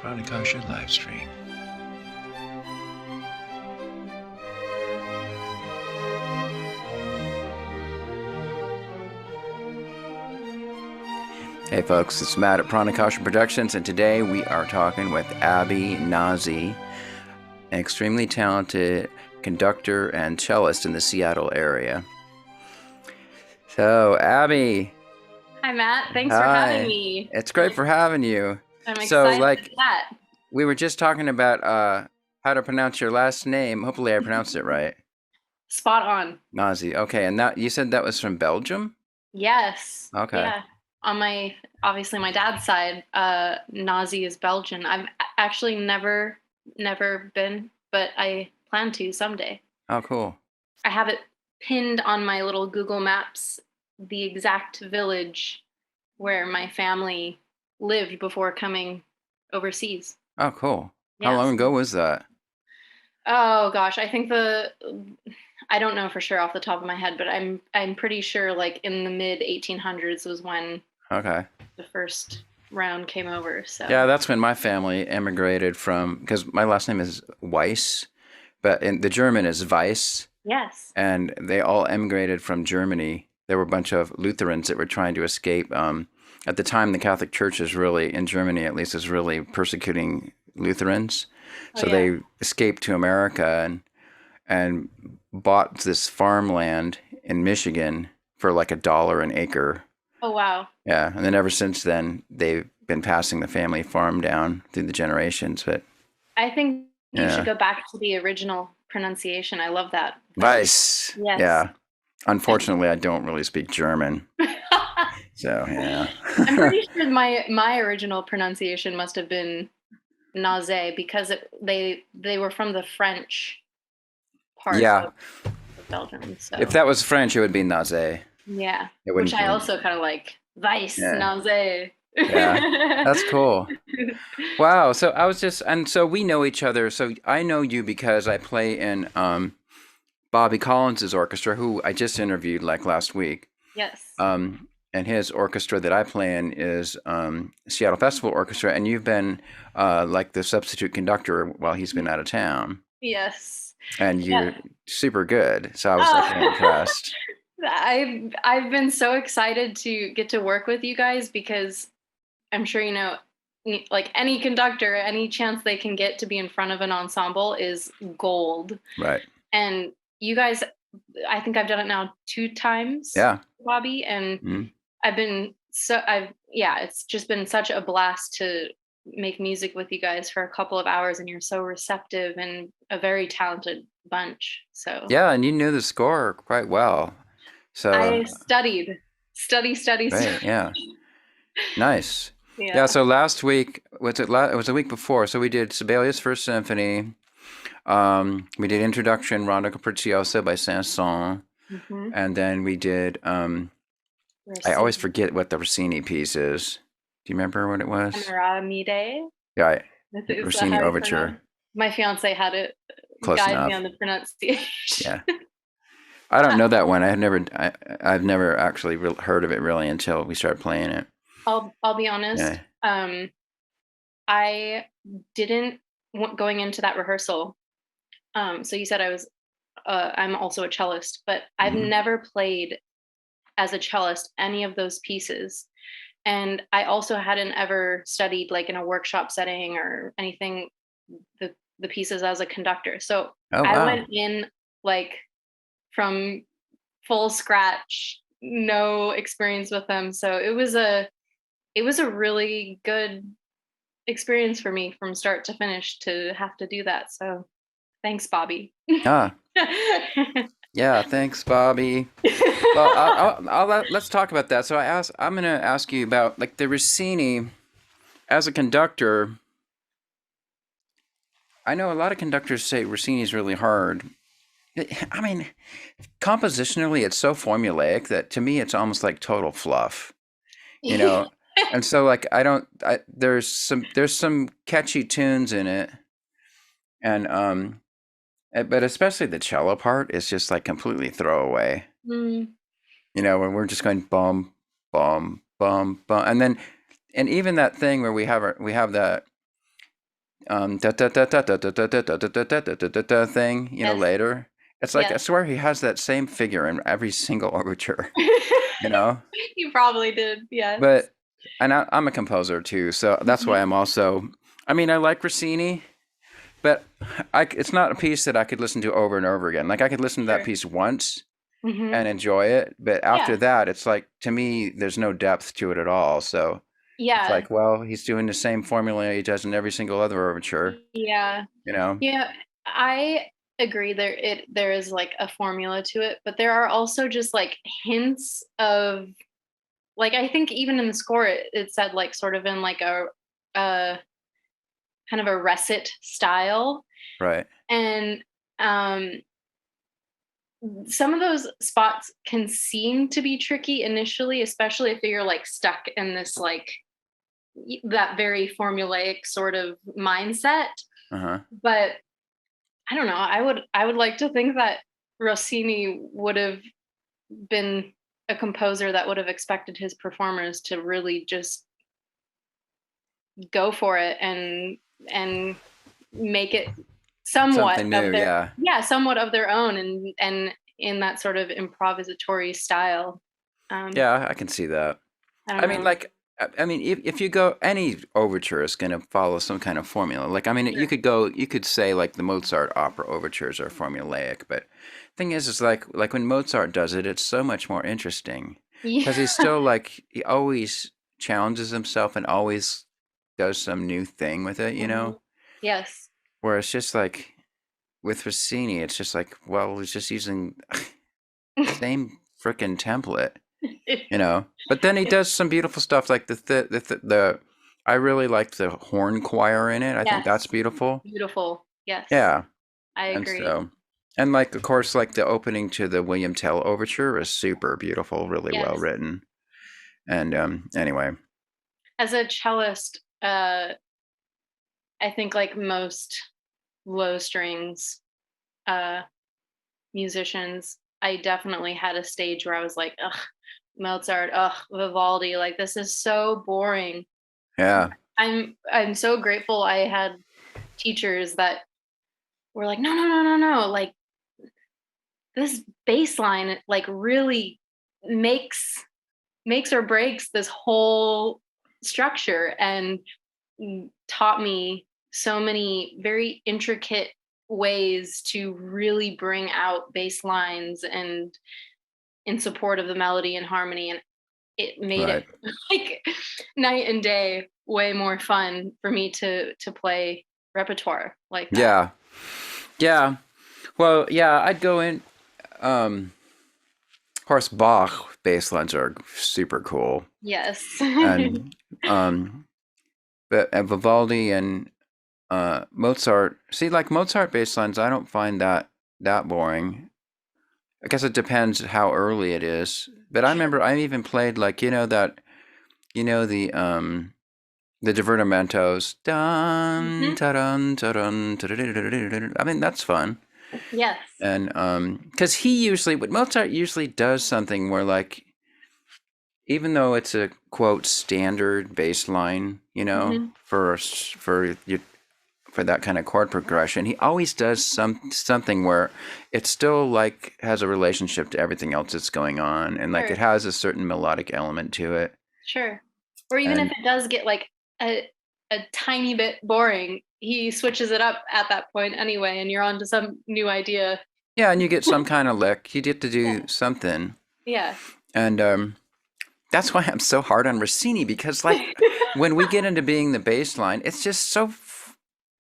Pranakasha live stream. Hey folks, it's Matt at Pranakasha Productions, and today we are talking with Abbie Naze, an extremely talented conductor and cellist in the Seattle area. So, Abbie. Hi, Matt. Thanks for having me. It's great for having you. I'm excited for that. We were just talking about how to pronounce your last name. Hopefully I pronounced it right. Spot on. Naze. Okay, and that you said that was from Belgium? Yes. Okay. Yeah. On my dad's side, Naze is Belgian. I've actually never been, but I plan to someday. Oh, cool. I have it pinned on my little Google Maps, the exact village where my family lived before coming overseas. Oh, cool. Yes. How long ago was that? Oh gosh, I think I don't know for sure off the top of my head, but I'm pretty sure like in the mid 1800s was when the first round came over. So yeah, that's when my family emigrated from, because my last name is Weiss, but in the German is Weiss. Yes. And they all emigrated from Germany. There were a bunch of Lutherans that were trying to escape. At the time, the Catholic Church is really, in Germany at least, is really persecuting Lutherans. So they escaped to America and bought this farmland in Michigan for like $1 an acre. Oh, wow. Yeah, and then ever since then, they've been passing the family farm down through the generations. But I think you should go back to the original pronunciation. I love that. Weiss. Yes. Yeah. Unfortunately, I don't really speak German. So, yeah. I'm pretty sure my original pronunciation must have been Naze because they were from the French part of Belgium. So. If that was French, it would be Naze. Yeah, which I also kind of like. Weiss, Naze. Yeah, that's cool. Wow. So so we know each other. So I know you because I play in Bobby Collins's orchestra, who I just interviewed like last week. Yes. And his orchestra that I play in is Seattle Festival Orchestra, and you've been like the substitute conductor while he's been out of town. Yes. And you're super good. So I was like impressed. I've been so excited to get to work with you guys because I'm sure you know, like any conductor, any chance they can get to be in front of an ensemble is gold. Right. And you guys, I think I've done it now 2 times. Yeah. Bobby, and it's just been such a blast to make music with you guys for a couple of hours, and you're so receptive and a very talented bunch. So yeah, and you knew the score quite well. So I studied. Right, yeah. Nice. Yeah, so last week, it was the week before, so we did Sibelius First Symphony. We did Introduction Rondo Capricciosa by Saint-Saëns. Mm-hmm. And then we did, I always forget what the Rossini piece is. Do you remember what it was? Amoramide. Yeah, Rossini Overture. My fiance had it guide me on the pronunciation. Yeah. I don't know that one. I've never actually heard of it really until we started playing it. I'll be honest. Yeah. I didn't going into that rehearsal. So you said I'm also a cellist, but I've never played as a cellist any of those pieces. And I also hadn't ever studied like in a workshop setting or anything, the pieces as a conductor. So I went in like from full scratch, no experience with them. So it was a really good experience for me from start to finish to have to do that. So thanks, Bobby. Yeah, thanks, Bobby. Well, let's talk about that. So I'm going to ask you about like the Rossini as a conductor. I know a lot of conductors say Rossini is really hard. I mean, compositionally, it's so formulaic that to me, it's almost like total fluff, you know? And so like, there's some catchy tunes in it. And, but especially the cello part is just like completely throwaway. You know, when we're just going bum, bum, bum, bum. And even that thing where we have that da da da da da da da da da da da da da da da thing, Yes. later. It's like I Yes. swear he has that same figure in every single overture, you know. You probably did. Yes. But and I'm a composer too, so that's why I'm also. I mean, I like Rossini, but it's not a piece that I could listen to over and over again. Like I could listen to that Sure. piece once Mm-hmm. and enjoy it, but after Yeah. that, it's like to me, there's no depth to it at all. So it's Yeah. like, well, he's doing the same formula he does in every single other overture, Yeah. you know. Yeah. I agree there is like a formula to it, but there are also just like hints of like I think even in the score it said like sort of in like a kind of a recit style. Right. And um some of those spots can seem to be tricky initially, especially if you're like stuck in this like that very formulaic sort of mindset. Uh-huh. But I don't know. I would like to think that Rossini would have been a composer that would have expected his performers to really just go for it and make it somewhat Something of new, their yeah. somewhat of their own and in that sort of improvisatory style. Yeah, I can see that. I don't I mean, know. like, I mean, if you go, any overture is going to follow some kind of formula. Like, I mean, Sure. you could say like the Mozart opera overtures are formulaic, but thing is like when Mozart does it, it's so much more interesting because he's Yeah. still like he always challenges himself and always does some new thing with it, you Mhm. know. Yes. Where it's just like with Rossini, it's just like, well, he's just using same frickin' template. You know, but then he does some beautiful stuff like the I really like the horn choir in it. I think that's Yes. beautiful. Beautiful. Yes. Yeah. I And agree. so, and like, of course, like the opening to the William Tell overture is super beautiful, really well Yes. written. And anyway, As a cellist, I think like most low strings uh musicians, I definitely had a stage where I was like, ugh, Mozart, ugh, Vivaldi, like this is so boring. yeah, I'm so grateful I had teachers that were like, no, no, no, no, no, like this bass line like really makes or breaks this whole structure and taught me so many very intricate ways to really bring out bass lines and in support of the melody and harmony, and it made it right. like night and day way more fun for me to play repertoire like that. Yeah, yeah. Well, yeah, I'd go in. Um, of course, Bach bass lines are super cool, Yes. and but Vivaldi and Mozart. See, like Mozart bass lines, I don't find that boring. I guess it depends how early it is. But I Sure. remember I even played like the divertimentos. Dun Hmm. ta dun ta dun ta dun. I mean that's fun. Yes. And because what Mozart usually does something where like even though it's a quote standard bass line, Hmm. for that kind of chord progression, he always does something where it still like has a relationship to everything else that's going on, and like it Sure. has a certain melodic element to it. Sure. Or even if And it does get like a tiny bit boring, he switches it up at that point anyway, and you're on to some new idea. yeah, and you get some kind of lick. You get to Yeah. do something, Yeah. and that's why I'm so hard on Rossini because like when we get into being the bass line, it's just so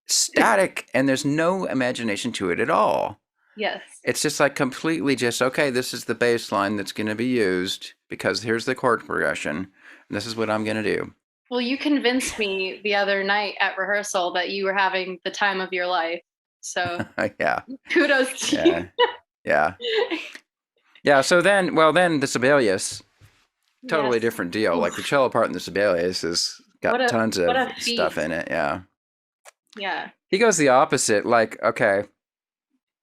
static, and there's no imagination to it at all. Yes. It's just like completely just, okay, this is the bass line that's going to be used because here's the chord progression. And this is what I'm going to do. Well, you convinced me the other night at rehearsal that you were having the time of your life. So Yeah. kudos to Yeah. Yeah. you. Yeah. So then, well, then the Sibelius, totally Yes. different deal. Like the Oof. cello part in the Sibelius has What got a tons what of a stuff feat. in it. Yeah. Yeah. He goes the opposite. Like, okay,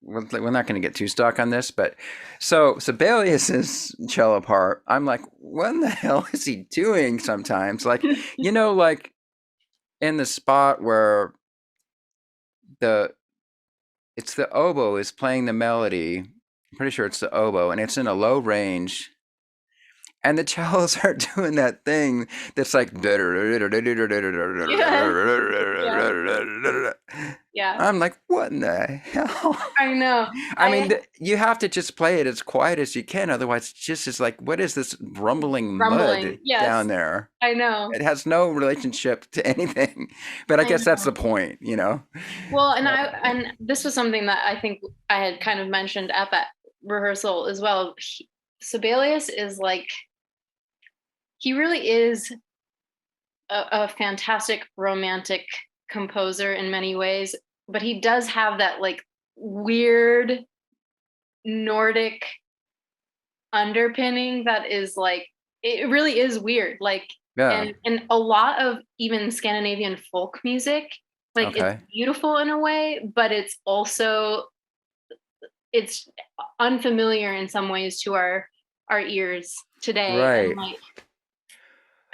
we're not going to get too stuck on this, but so Sibelius's cello part, I'm like, what the hell is he doing sometimes? Like, like in the spot where the it's the oboe is playing the melody. I'm pretty sure it's the oboe, and it's in a low range. And the cellos are doing that thing that's like. Yeah. I'm like, what in the hell? I know. I mean, you have to just play it as quiet as you can. Otherwise, it's just like, what is this rumbling mud down there? I know. It has no relationship to anything. But I guess that's the point, you know? Well, and this was something that I think I had kind of mentioned at that rehearsal as well. Sibelius is like, he really is a fantastic romantic composer in many ways, but he does have that like weird Nordic underpinning that is like, it really is weird. Like, and a lot of even Scandinavian folk music, like it's beautiful in a way, but it's also, it's unfamiliar in some ways to our ears today. Right.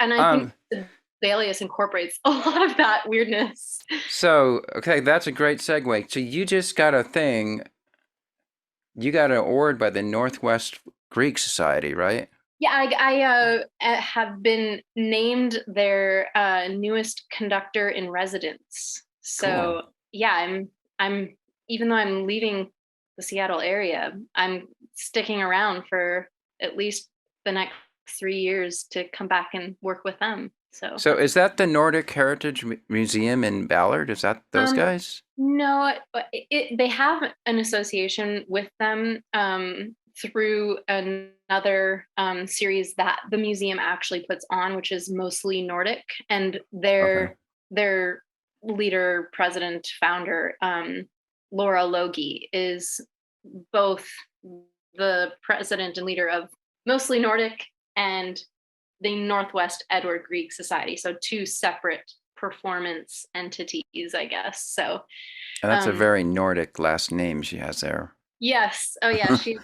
And I think Sibelius incorporates a lot of that weirdness. So, okay, that's a great segue. So you just got a thing. You got an award by the Northwest Grieg Society, right? Yeah, I have been named their newest conductor-in-residence. So yeah, I'm even though I'm leaving the Seattle area, I'm sticking around for at least the next 3 years to come back and work with them. So is that the Nordic Heritage Museum in Ballard? Is that those guys? No, they have an association with them through another series that the museum actually puts on, which is mostly Nordic, and their leader, president, founder, Laura Logie, is both the president and leader of mostly Nordic and the Northwest Edvard Grieg Society. So two separate performance entities, I guess. So that's a very Nordic last name she has there. Yes. Oh yeah. She's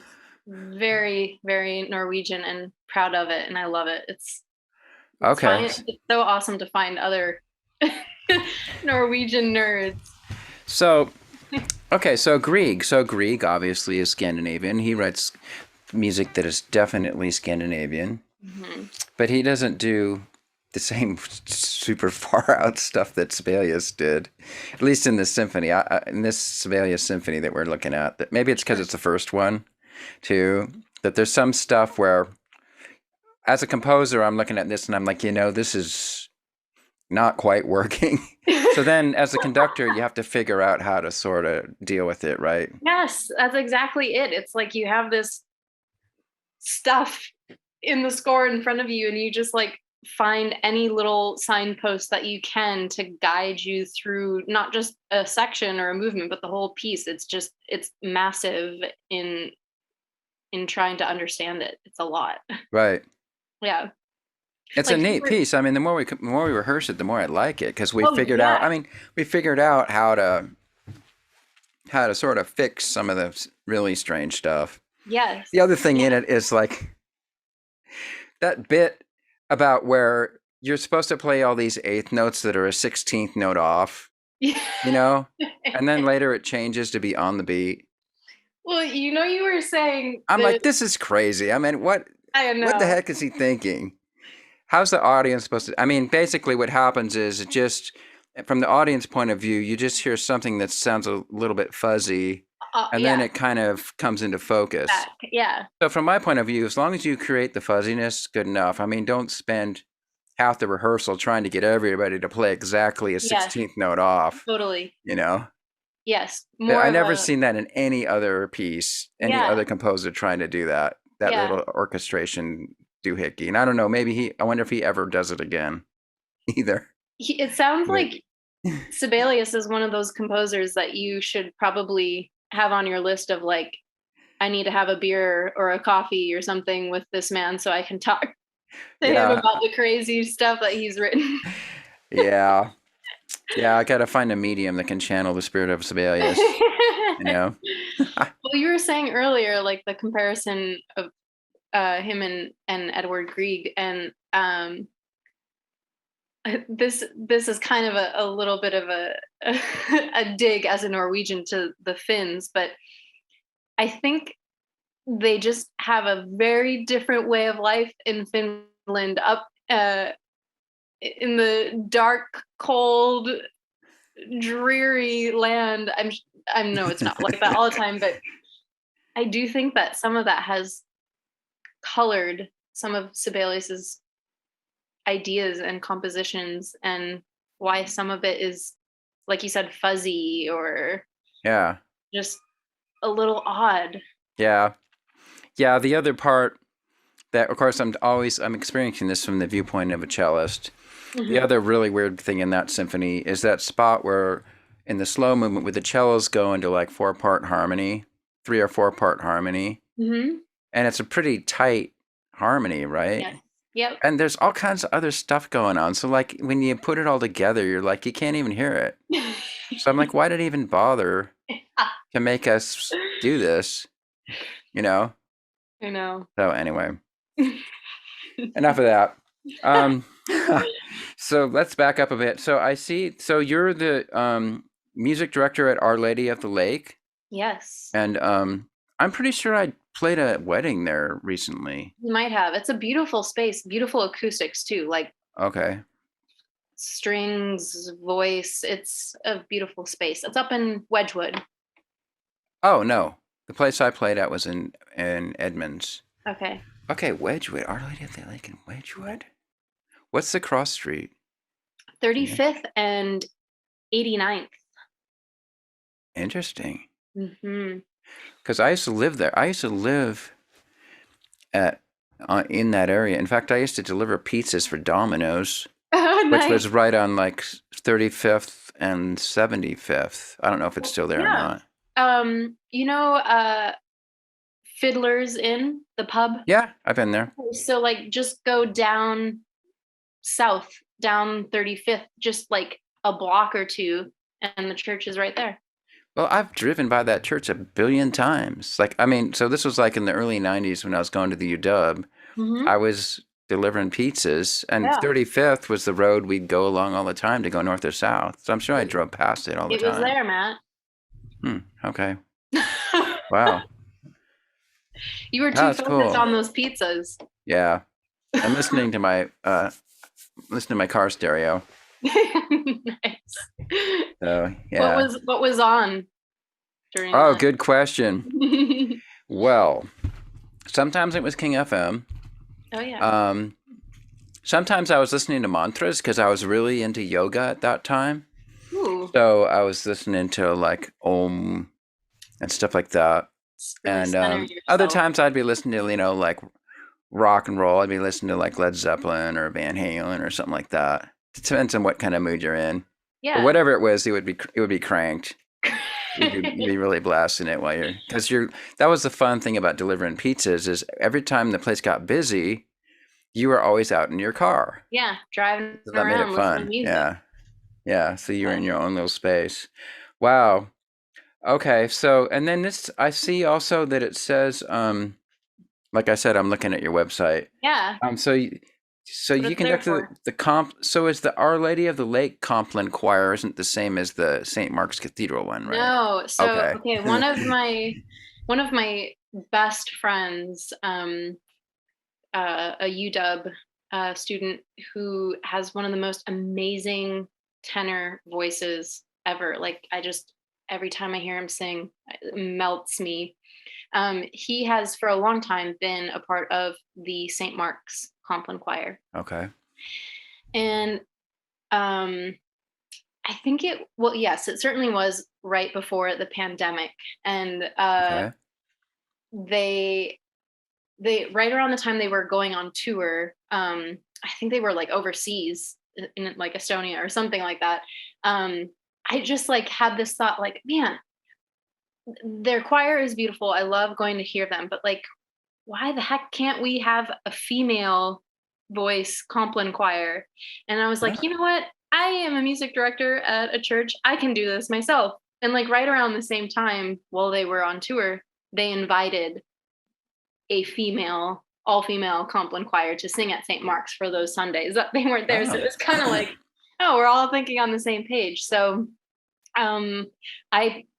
very, very Norwegian and proud of it. And I love it. It's it's so awesome to find other Norwegian nerds. So, so Grieg. So Grieg obviously is Scandinavian. He writes music that is definitely Scandinavian, but he doesn't do the same super far out stuff that Sibelius did, at least in this symphony. In this Sibelius symphony that we're looking at, that maybe it's because it's the first one, too. That there's some stuff where, as a composer, I'm looking at this and I'm like, this is not quite working. So then, as a conductor, you have to figure out how to sort of deal with it, right? Yes, that's exactly it. It's like you have this stuff in the score in front of you, and you just like find any little signpost that you can to guide you through not just a section or a movement, but the whole piece. It's massive in trying to understand it. It's a lot. Right. Yeah. It's a neat piece. I mean, the more we rehearse it, the more I like it, because we figured out. I mean, we figured out how to sort of fix some of the really strange stuff. Yes. The other thing in it is like that bit about where you're supposed to play all these eighth notes that are a 16th note off, and then later it changes to be on the beat. Well, you were saying I'm like, this is crazy. I mean, what the heck is he thinking? How's the audience supposed to? I mean, basically what happens is it just, from the audience point of view, you just hear something that sounds a little bit fuzzy, and then it kind of comes into focus. Yeah. So from my point of view, as long as you create the fuzziness, good enough. I mean, don't spend half the rehearsal trying to get everybody to play exactly a 16th note off. Totally. Yes. I've never seen that in any other piece, any other composer trying to do that little orchestration doohickey. And I don't know, I wonder if he ever does it again either. It sounds like Sibelius is one of those composers that you should probably have on your list of like, I need to have a beer or a coffee or something with this man so I can talk to him about the crazy stuff that he's written. Yeah, I gotta find a medium that can channel the spirit of Sibelius. Well, you were saying earlier, like the comparison of him and Edvard Grieg, and this is kind of a little bit of a dig as a Norwegian to the Finns, but I think they just have a very different way of life in Finland, up in the dark, cold, dreary land. I know it's not like that all the time, but I do think that some of that has colored some of Sibelius's ideas and compositions, and why some of it is, like you said, fuzzy or just a little odd. Yeah. The other part that, of course, I'm experiencing this from the viewpoint of a cellist. Mm-hmm. The other really weird thing in that symphony is that spot where in the slow movement where the cellos go into like 4-part harmony, 3 or 4-part harmony. Mm-hmm. And it's a pretty tight harmony, right? Yeah. Yep. And there's all kinds of other stuff going on. So like when you put it all together, you're like, you can't even hear it. So I'm like, why did it even bother to make us do this? You know? I know. So anyway, enough of that. So let's back up a bit. So I see, so you're the music director at Our Lady of the Lake. Yes. And I'm pretty sure I played a wedding there recently. You might have. It's a beautiful space, beautiful acoustics too. Like strings, voice. It's a beautiful space. It's up in Wedgwood. Oh no, the place I played at was in Edmonds. Okay, Wedgwood. Our Lady of the Lake in Wedgwood. What's the cross street? 35th and 89th. Interesting. Mm-hmm. Because I used to live there. I used to live at in that area. In fact, I used to deliver pizzas for Domino's, which was right on like 35th and 75th. I don't know if it's still there or not. You know, Fiddler's Inn, the pub? Yeah, I've been there. So like just go down south, down 35th, just like a block or two, and the church is right there. Well, I've driven by that church a billion times. Like, I mean, so this was like in the early 90s when I was going to the UW. Mm-hmm. I was delivering pizzas, and 35th was the road we'd go along all the time to go north or south. So I'm sure I drove past it all the time. It was there, Matt. Okay. Wow. You were too focused on those pizzas. Yeah. I'm listening to my car stereo. Nice. So yeah. What was on during that? Good question. Well, sometimes it was King FM. Oh yeah. Sometimes I was listening to mantras because I was really into yoga at that time. Ooh. So I was listening to like Om and stuff like that. Really, and other times I'd be listening to, you know, like rock and roll. I'd be listening to like Led Zeppelin or Van Halen or something like that. It depends on what kind of mood you're in. Yeah. But whatever it was, it would be cranked. You'd be really blasting it while that was the fun thing about delivering pizzas is every time the place got busy, you were always out in your car. Yeah, driving so that around, made it fun. Music. Yeah. So you're in your own little space. Wow. Okay. So, and then I see also that it says, like I said, I'm looking at your website. Yeah. So you conducted the comp. So is the Our Lady of the Lake Compline Choir isn't the same as the St. Mark's Cathedral one, right? No. So okay, one of my best friends, a UW student who has one of the most amazing tenor voices ever. Like every time I hear him sing, it melts me. He has for a long time been a part of the St. Mark's Compline Choir. Okay. And I think yes, it certainly was right before the pandemic. And they right around the time they were going on tour, I think they were like overseas in like Estonia or something like that. I just like had this thought like, man, their choir is beautiful. I love going to hear them, but like, why the heck can't we have a female voice Compline choir? And I was like, you know what? I am a music director at a church. I can do this myself. And like right around the same time while they were on tour, they invited a female all-female Compline choir to sing at St. Mark's for those Sundays that they weren't there. So it Oh. was kind of like, oh, we're all thinking on the same page. So I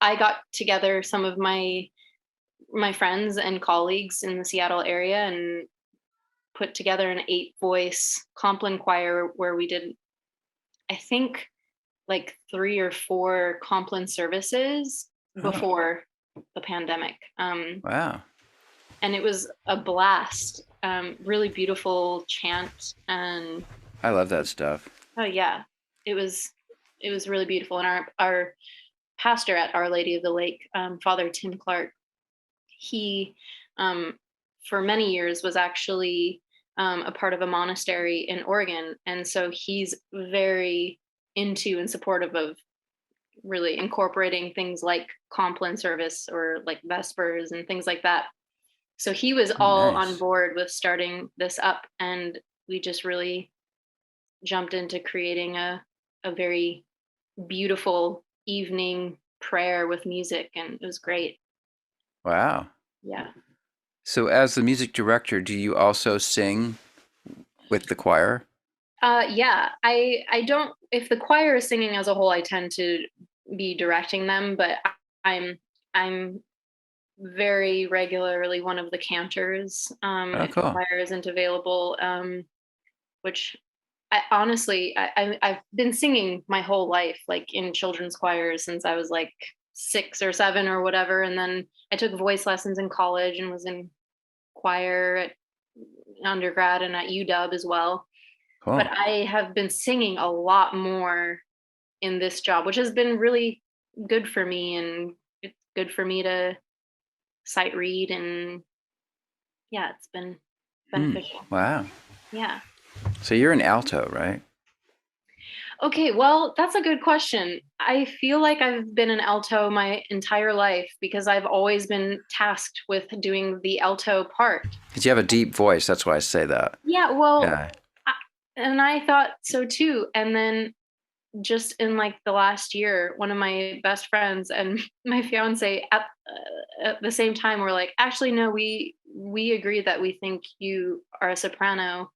got together some of my friends and colleagues in the Seattle area and put together an 8-voice Compline choir where we did, I think, like 3 or 4 Compline services before the pandemic. Wow. And it was a blast. Really beautiful chant, and I love that stuff. oh yeah, it was really beautiful. And our pastor at Our Lady of the Lake, Father Tim Clark, he for many years was actually a part of a monastery in Oregon, and so he's very into and supportive of really incorporating things like Compline service or like Vespers and things like that. So he was all on Nice. board with starting this up, and we just really jumped into creating a very beautiful evening prayer with music, and it was great. Wow. Yeah. So as the music director, do you also sing with the choir? Yeah. I don't, if the choir is singing as a whole, I tend to be directing them, but I'm very regularly one of the cantors, if the Cool. choir isn't available, which I honestly, I've been singing my whole life, like in children's choirs since I was like 6 or 7 or whatever. And then I took voice lessons in college and was in choir at undergrad and at UW as well. Cool. But I have been singing a lot more in this job, which has been really good for me, and it's good for me to sight read, and yeah, it's been beneficial. Wow. Yeah. So you're an alto, right? Okay, well, that's a good question. I feel like I've been an alto my entire life because I've always been tasked with doing the alto part. Because you have a deep voice. That's why I say that. Yeah, well, Yeah. and I thought so too. And then just in like the last year, one of my best friends and my fiance at the same time were like, actually, no, we agree that we think you are a soprano,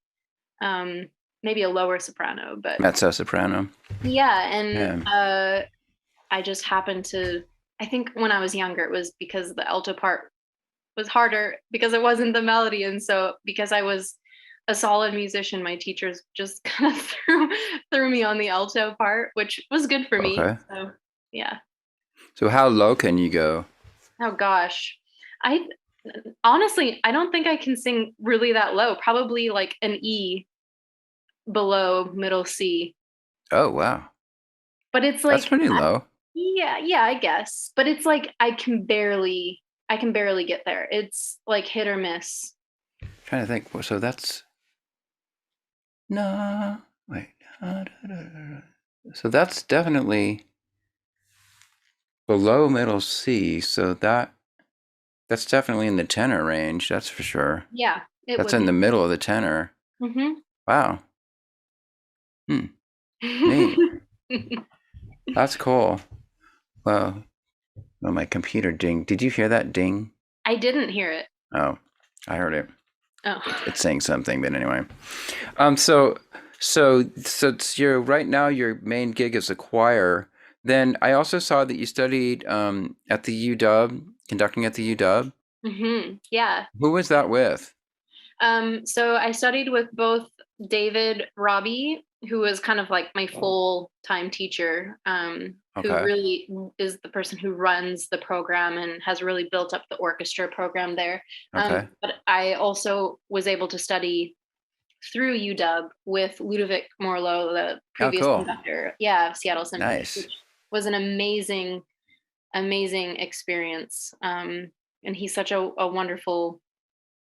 maybe a lower soprano, but Mezzo soprano. yeah. And Yeah. I just happened to, I think when I was younger, it was because the alto part was harder because it wasn't the melody. And so because I was a solid musician, my teachers just kind of threw me on the alto part, which was good for me. Okay. So yeah. So how low can you go? Oh gosh. I honestly, I don't think I can sing really that low. Probably like an E below middle C. Oh, wow. But it's That's like pretty low. yeah, I guess. But it's like I can barely get there. It's like hit or miss. Trying to think. So that's no. Wait. So that's definitely below middle C. So that's definitely in the tenor range. That's for sure. Yeah, it That's would in be. the middle of the tenor. Mm-hmm. Wow. Neat. That's cool. Well, oh, my computer ding. Did you hear that ding? I didn't hear it. Oh, I heard it. Oh. It's saying something, but anyway. So it's right now your main gig is a choir. Then I also saw that you studied at the UW, conducting at the UW. Mm-hmm. Yeah. Who was that with? So I studied with both David Robbie, who was kind of like my full-time teacher, who Okay. really is the person who runs the program and has really built up the orchestra program there. Okay. But I also was able to study through UW with Ludovic Morlot, the Oh, previous cool. conductor, of Seattle Symphony, Nice. which was an amazing experience. And he's such a wonderful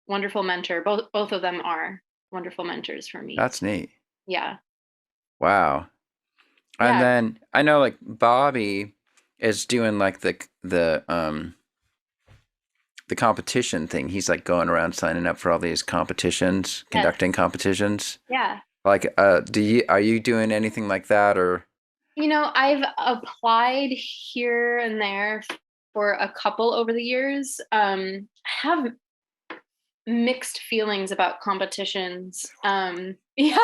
mentor. Both of them are wonderful mentors for me. That's neat. Yeah. Wow. And Yeah. then I know like Bobby is doing like the competition thing. He's like going around signing up for all these competitions, Yes. conducting competitions. Yeah. Like, are you doing anything like that, or? I've applied here and there for a couple over the years. I have mixed feelings about competitions. Yeah.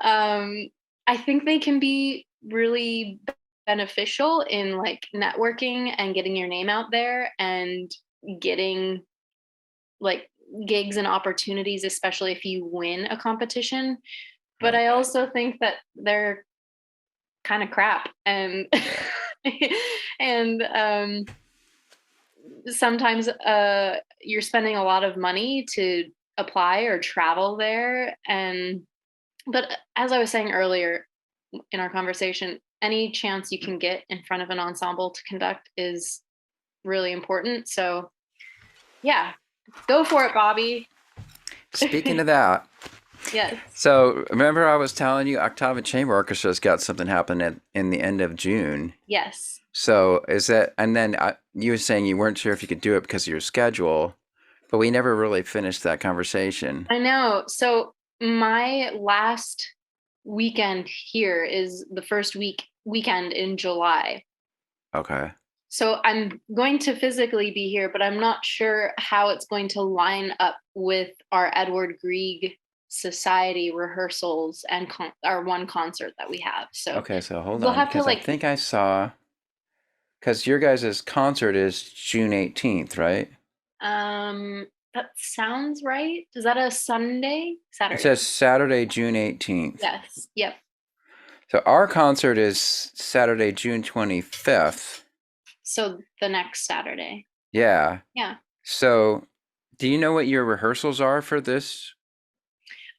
I think they can be really beneficial in like networking and getting your name out there and getting like gigs and opportunities, especially if you win a competition. But Right. I also think that they're kind of crap, and and sometimes you're spending a lot of money to apply or travel there. And but as I was saying earlier in our conversation, any chance you can get in front of an ensemble to conduct is really important. So yeah, go for it, Bobby. Speaking of that, Yes. so remember I was telling you Octava Chamber Orchestra's got something happening in the end of June. Yes. So is that, and then you were saying you weren't sure if you could do it because of your schedule, but we never really finished that conversation. I know. So my last weekend here is the first weekend in July. Okay. So I'm going to physically be here, but I'm not sure how it's going to line up with our Edvard Grieg Society rehearsals and our one concert that we have. So okay, so hold we'll on, have to because I think I saw, because your guys' concert is June 18th, right? That sounds right. Is that a Sunday? Saturday? It says Saturday, June 18th. Yes. Yep. So our concert is Saturday, June 25th. So the next Saturday. Yeah. Yeah. So do you know what your rehearsals are for this?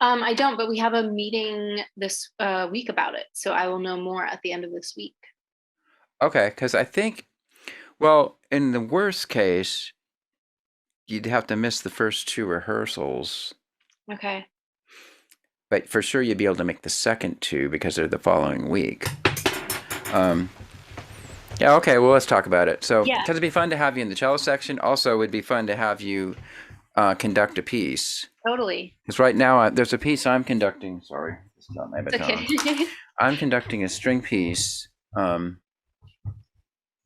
I don't, but we have a meeting this week about it. So I will know more at the end of this week. Okay, because I think, well, in the worst case, you'd have to miss the first two rehearsals. Okay. But for sure you'd be able to make the second two because they're the following week. Yeah, okay, well, let's talk about it. So, because it'd be fun to have you in the cello section. Also, it would be fun to have you conduct a piece. Totally. Because right now, there's a piece I'm conducting. Sorry, it's not my baton. Okay. I'm conducting a string piece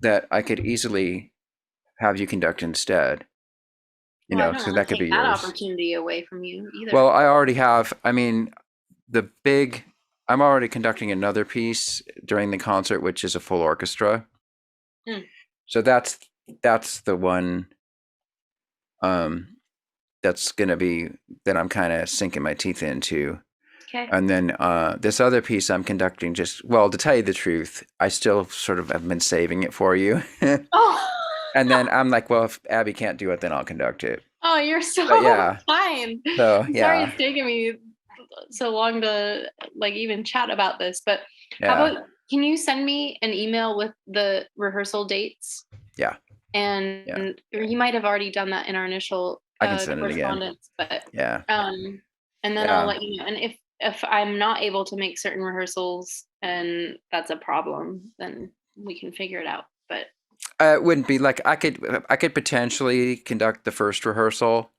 that I could easily have you conduct instead. You know, so that could be that yours. Opportunity away from you either. Well, I already have. I mean, I'm already conducting another piece during the concert, which is a full orchestra. So that's the one that's gonna be that I'm kind of sinking my teeth into. Okay. And then this other piece I'm conducting, just, well, to tell you the truth, I still sort of have been saving it for you. Oh. And then I'm like, well, if Abbie can't do it, then I'll conduct it. Oh, you're so kind. So yeah. Sorry it's taken me so long to like even chat about this, but how about, can you send me an email with the rehearsal dates? Yeah. And you might have already done that in our initial I can send it again. But yeah. And then I'll let you know. And if I'm not able to make certain rehearsals and that's a problem, then we can figure it out. But it wouldn't be like I could potentially conduct the first rehearsal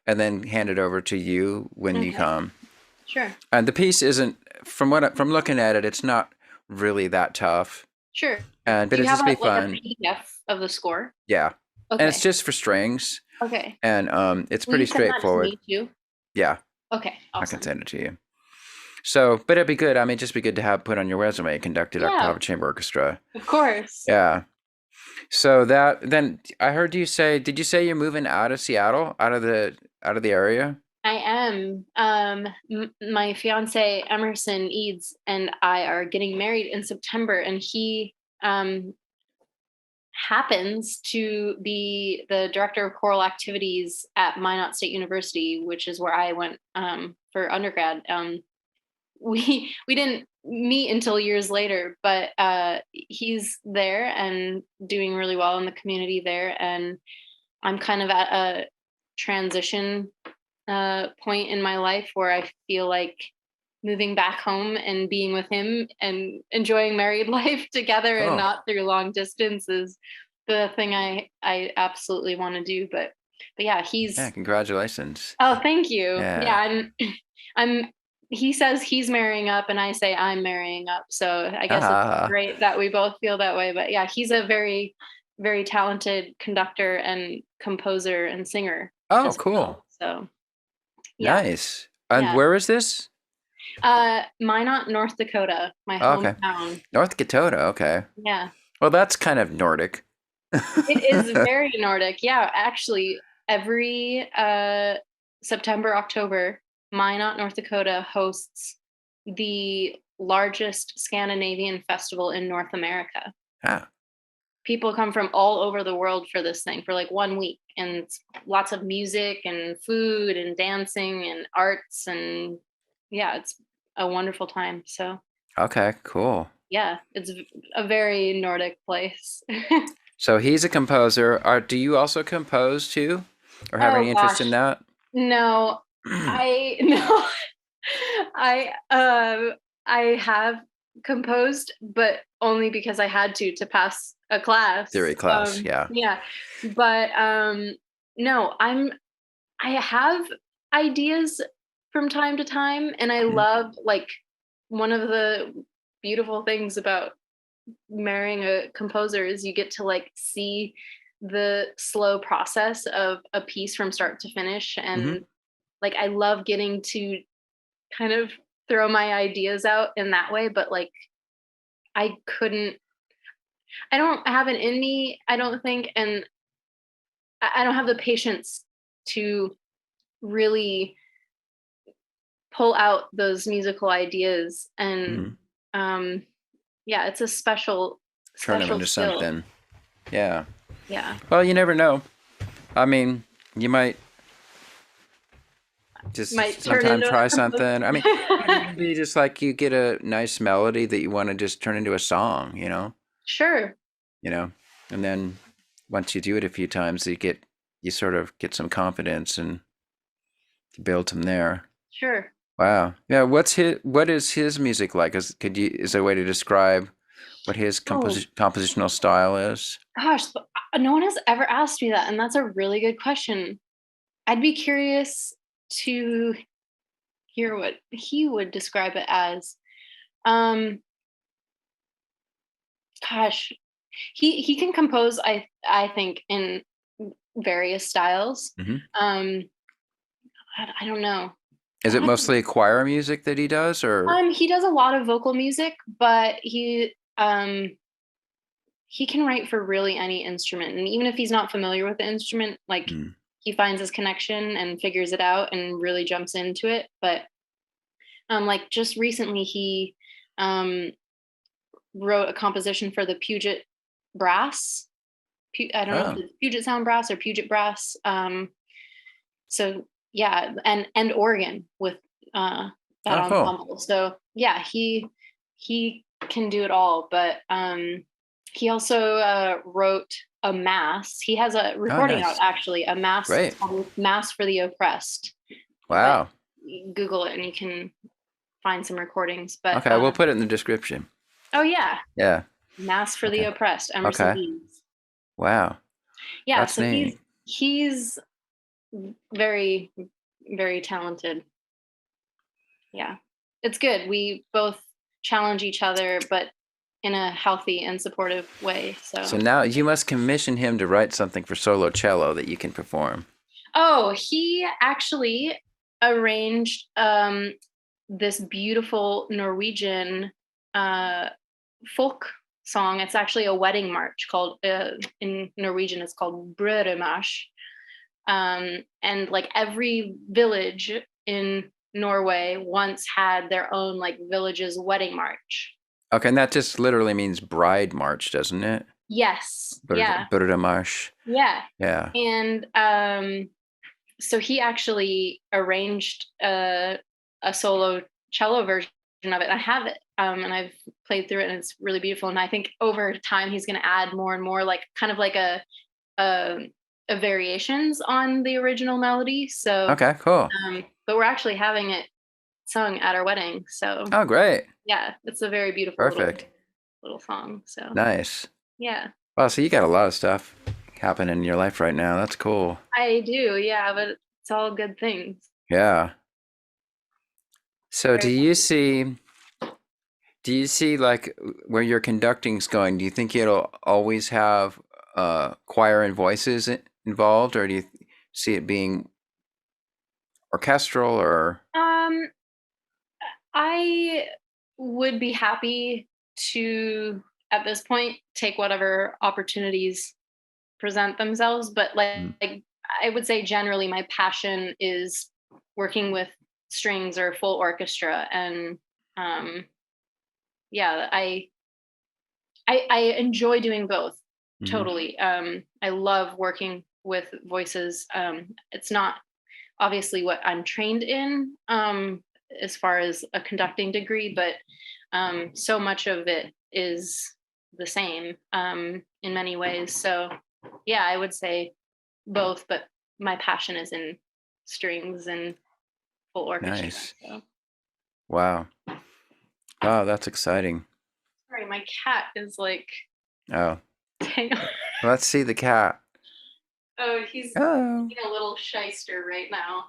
and then hand it over to you when you come. Sure. And the piece isn't, from looking at it, it's not really that tough. Sure. But it's just be fun. Like a PDF of the score? Yeah. Okay. And it's just for strings. Okay. And it's pretty straightforward. Send that to me too? Yeah. Okay. Awesome. I can send it to you. So, but it'd be good. I mean, just be good to have put on your resume, conducted Octava Chamber Orchestra. Of course. Yeah. So then I heard you say, did you say you're moving out of Seattle, out of the area? I am. My fiance Emerson Eads and I are getting married in September, and he happens to be the director of choral activities at Minot State University, which is where I went for undergrad. We didn't meet until years later, but he's there and doing really well in the community there, and I'm kind of at a transition point in my life where I feel like moving back home and being with him and enjoying married life together and not through long distance is the thing I absolutely want to do. But yeah, congratulations. Oh, thank you. Yeah, I'm he says he's marrying up and I say I'm marrying up. So I guess it's great that we both feel that way. But yeah, he's a very very talented conductor and composer and singer Oh, as cool. well. So yeah, Nice. And yeah. where is this? Minot, North Dakota, my Oh, okay. hometown. North Dakota. Okay. Yeah. Well, that's kind of Nordic. It is very Nordic. Yeah, actually, every September, October, Minot, North Dakota hosts the largest Scandinavian festival in North America. Ah, People come from all over the world for this thing for like 1 week, and it's lots of music and food and dancing and arts, and yeah, it's a wonderful time. So okay, cool. yeah, it's a very Nordic place. So he's a composer. Do you also compose too, or have Oh any interest in gosh, that? no, I no, I I have composed, but only because I had to pass a class. Theory class. Yeah. Yeah, but no, I have ideas from time to time, and I Mhm. love, like, one of the beautiful things about marrying a composer is you get to like see the slow process of a piece from start to finish, Mhm. and like I love getting to kind of throw my ideas out in that way, but like I couldn't, I don't have it in me, I don't think, and I don't have the patience to really pull out those musical ideas, and Mhm. um yeah, it's a special Turn them special into skill. something. Yeah. Yeah, Well, you never know. I mean, you might just might turn sometime into try a book. something. I mean, it might even be just like you get a nice melody that you want to just turn into a song, Sure. you know, and then once you do it a few times, you sort of get some confidence and build from there. Sure. Wow. Yeah. What is his music like? Is there a way to describe what his Oh compositional style is? gosh, no one has ever asked me that, and that's a really good question. I'd be curious to hear what he would describe it as. Um, Gosh, he can compose. I think in various styles. Hmm. Um, I don't know. Is it Honestly, mostly choir music that he does, or? he does a lot of vocal music, but he can write for really any instrument, and even if he's not familiar with the instrument, like Mm. he finds his connection and figures it out and really jumps into it. But like just recently, he um, wrote a composition for the Puget Brass. I don't know if Oh. it's Puget Sound Brass or Puget Brass. So yeah, and organ with that Oh, cool. ensemble. So yeah, he can do it all. But he also wrote a mass. He has a Oh, recording out, nice. actually, a mass. It's Great. called Mass for the Oppressed. But Wow. Google it and you can find some recordings. But Okay, we'll put it in the description. oh yeah, Yeah. Mass for the Okay. Oppressed, Emerson Okay. Eames. Wow. Yeah, That's so neat. he's very very talented. Yeah, it's good. We both challenge each other, but in a healthy and supportive way. So So now you must commission him to write something for solo cello that you can perform. oh, he actually arranged this beautiful Norwegian uh, folk song. It's actually a wedding march called in Norwegian. It's called Brødremarsj. And like every village in Norway once had their own like village's wedding march. Okay, and that just literally means bride march, doesn't it? Yes, yeah, Marsh. yeah. Yeah. And so he actually arranged a solo cello version of it. I have it, and I've played through it, and it's really beautiful. And I think over time he's going to add more and more, like kind of like a, a variations on the original melody. So, Okay, cool. but we're actually having it sung at our wedding. So Oh, great. yeah, it's a very beautiful Perfect. little song. So Nice. yeah, Wow, so you got a lot of stuff happening in your life right now. That's cool. I do. Yeah, but it's all good things. Yeah. So Very do you see like where your conducting's going? Do you think it'll always have choir and voices involved, or do you see it being orchestral or? I would be happy to, at this point, take whatever opportunities present themselves, but like I would say generally my passion is working with strings or full orchestra, and yeah, I enjoy doing both. Totally. I love working with voices. It's not obviously what I'm trained in as far as a conducting degree, but so much of it is the same in many ways. So yeah, I would say both, but my passion is in strings and full orchestra. Nice. So. Wow. Wow, that's exciting. Sorry, my cat is like. Oh. Let's see the cat. Oh, he's being a little shyster right now.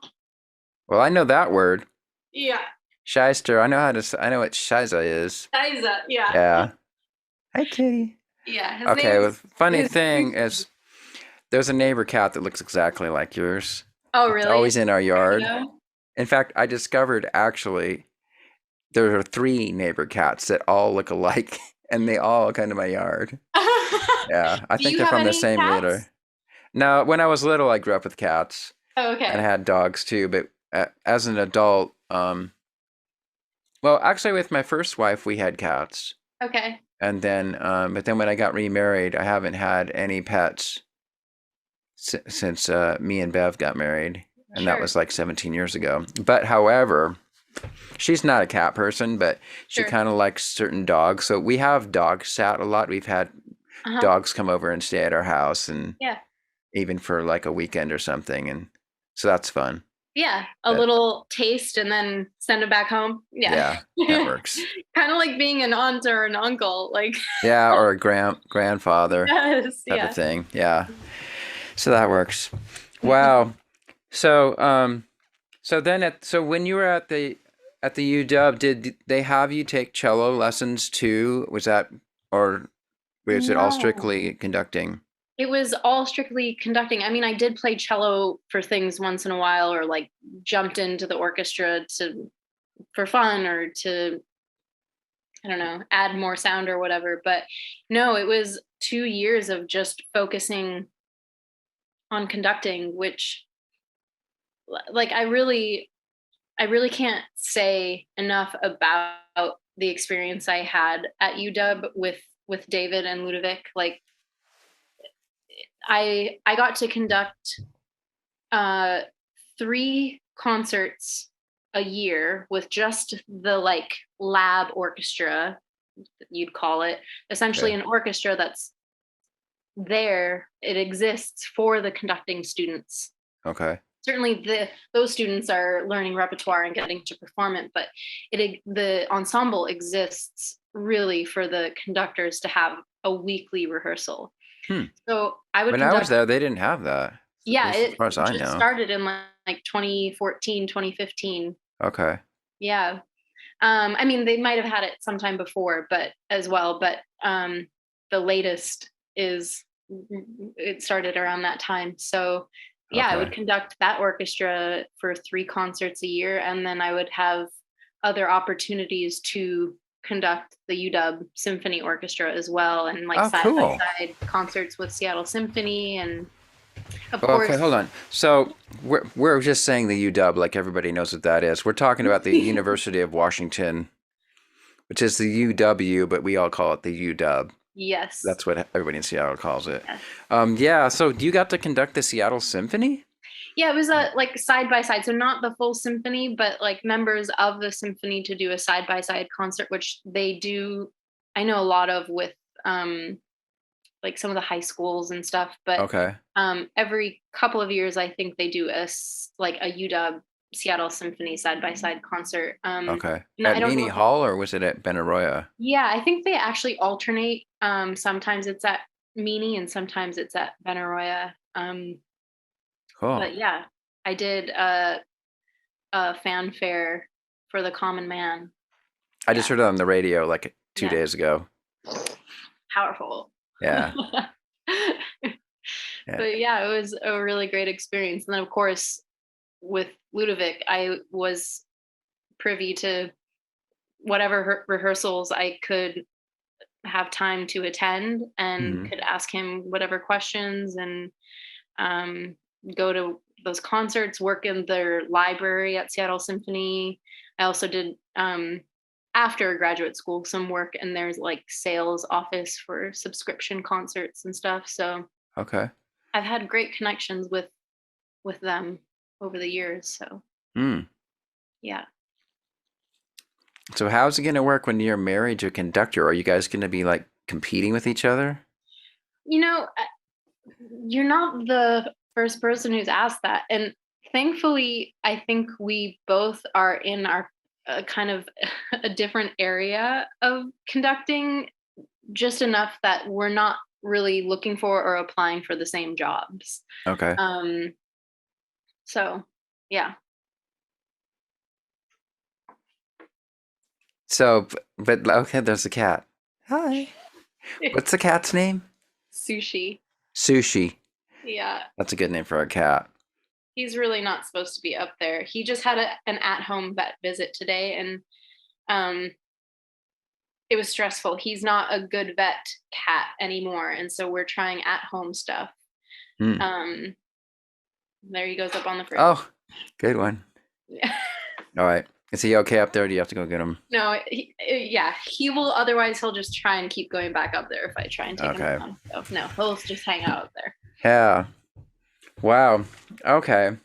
Well, I know that word. Yeah. Shyster. I know what shiza is. Shiza, yeah. Yeah. Hi, kitty. Yeah. Okay. Well, funny thing is, there's a neighbor cat that looks exactly like yours. Oh, really? It's always in our yard. In fact, I discovered actually there are 3 neighbor cats that all look alike, and they all come to my yard. Yeah, I think they're from the same litter. No, when I was little, I grew up with cats. Oh, okay. And I had dogs too, but as an adult, well, actually, with my first wife, we had cats. Okay. And then, but then when I got remarried, I haven't had any pets since me and Bev got married, and that was like 17 years ago. But however, she's not a cat person, but she kind of likes certain dogs. So we have dogs sat a lot. We've had dogs come over and stay at our house, and even for like a weekend or something, and so that's fun. Yeah, a little taste and then send it back home. Yeah, that works. Kind of like being an aunt or an uncle, like. Yeah, or a grandfather type of thing. Yeah, so that works. Wow. So so then so when you were at the UW, did they have you take cello lessons too? Was that, or was it all strictly conducting? It was all strictly conducting. I mean, I did play cello for things once in a while, or like jumped into the orchestra for fun, or to, I don't know, add more sound or whatever. But no, it was 2 years of just focusing on conducting, which, like, I really can't say enough about the experience I had at UW with David and Ludovic. Like, I got to conduct 3 concerts a year with just the like lab orchestra, you'd call it, essentially an orchestra that's there. It exists for the conducting students. Okay. Certainly those students are learning repertoire and getting to perform it, but the ensemble exists really for the conductors to have a weekly rehearsal. So I would. When I was there, they didn't have that. Yeah, as far as I know. Started in like 2014, 2015. Okay. Yeah. I mean, they might have had it sometime before, but the latest it started around that time. So yeah, I would conduct that orchestra for 3 concerts a year, and then I would have other opportunities to conduct the UW Symphony Orchestra as well, and like side-by-side concerts with Seattle Symphony, and of course. Okay, hold on. So we're just saying the UW, like everybody knows what that is. We're talking about the University of Washington, which is the UW, but we all call it the UW. Yes. That's what everybody in Seattle calls it. Yes. So you got to conduct the Seattle Symphony? Yeah, it was like side by side. So not the full symphony, but like members of the symphony to do a side by side concert, which they do. I know a lot of with like some of the high schools and stuff. But every couple of years, I think they do a UW Seattle Symphony side by side concert. At Meany Hall, or was it at Benaroya? Yeah, I think they actually alternate. Sometimes it's at Meany and sometimes it's at Benaroya. Cool. But yeah, I did a fanfare for the common man. I just heard it on the radio like 2 days ago. Powerful. Yeah. Yeah. But yeah, it was a really great experience. And then of course with Ludovic, I was privy to whatever rehearsals I could have time to attend, and Hmm. could ask him whatever questions, and um, go to those concerts, work in their library at Seattle Symphony. I also did, after graduate school, some work in their like sales office for subscription concerts and stuff. So Okay. I've had great connections with them over the years. So Mm. yeah. So how's it going to work when you're married to a conductor? Are you guys going to be like competing with each other? You know, you're not the first person who's asked that. And thankfully, I think we both are in our kind of a different area of conducting, just enough that we're not really looking for or applying for the same jobs. Okay. Um, so, yeah. So, but okay, there's a cat. Hi. What's the cat's name? Sushi. Sushi. Yeah. That's a good name for a cat. He's really not supposed to be up there. He just had an at-home vet visit today, and um, it was stressful. He's not a good vet cat anymore, and so we're trying at-home stuff. Hmm. There he goes up on the fridge. Oh, good one. Yeah. All right. Is he okay up there? Or do you have to go get him? No, yeah, he will. Otherwise, he'll just try and keep going back up there if I try and take him down. So no, he'll just hang out up there. Yeah. Wow. Okay.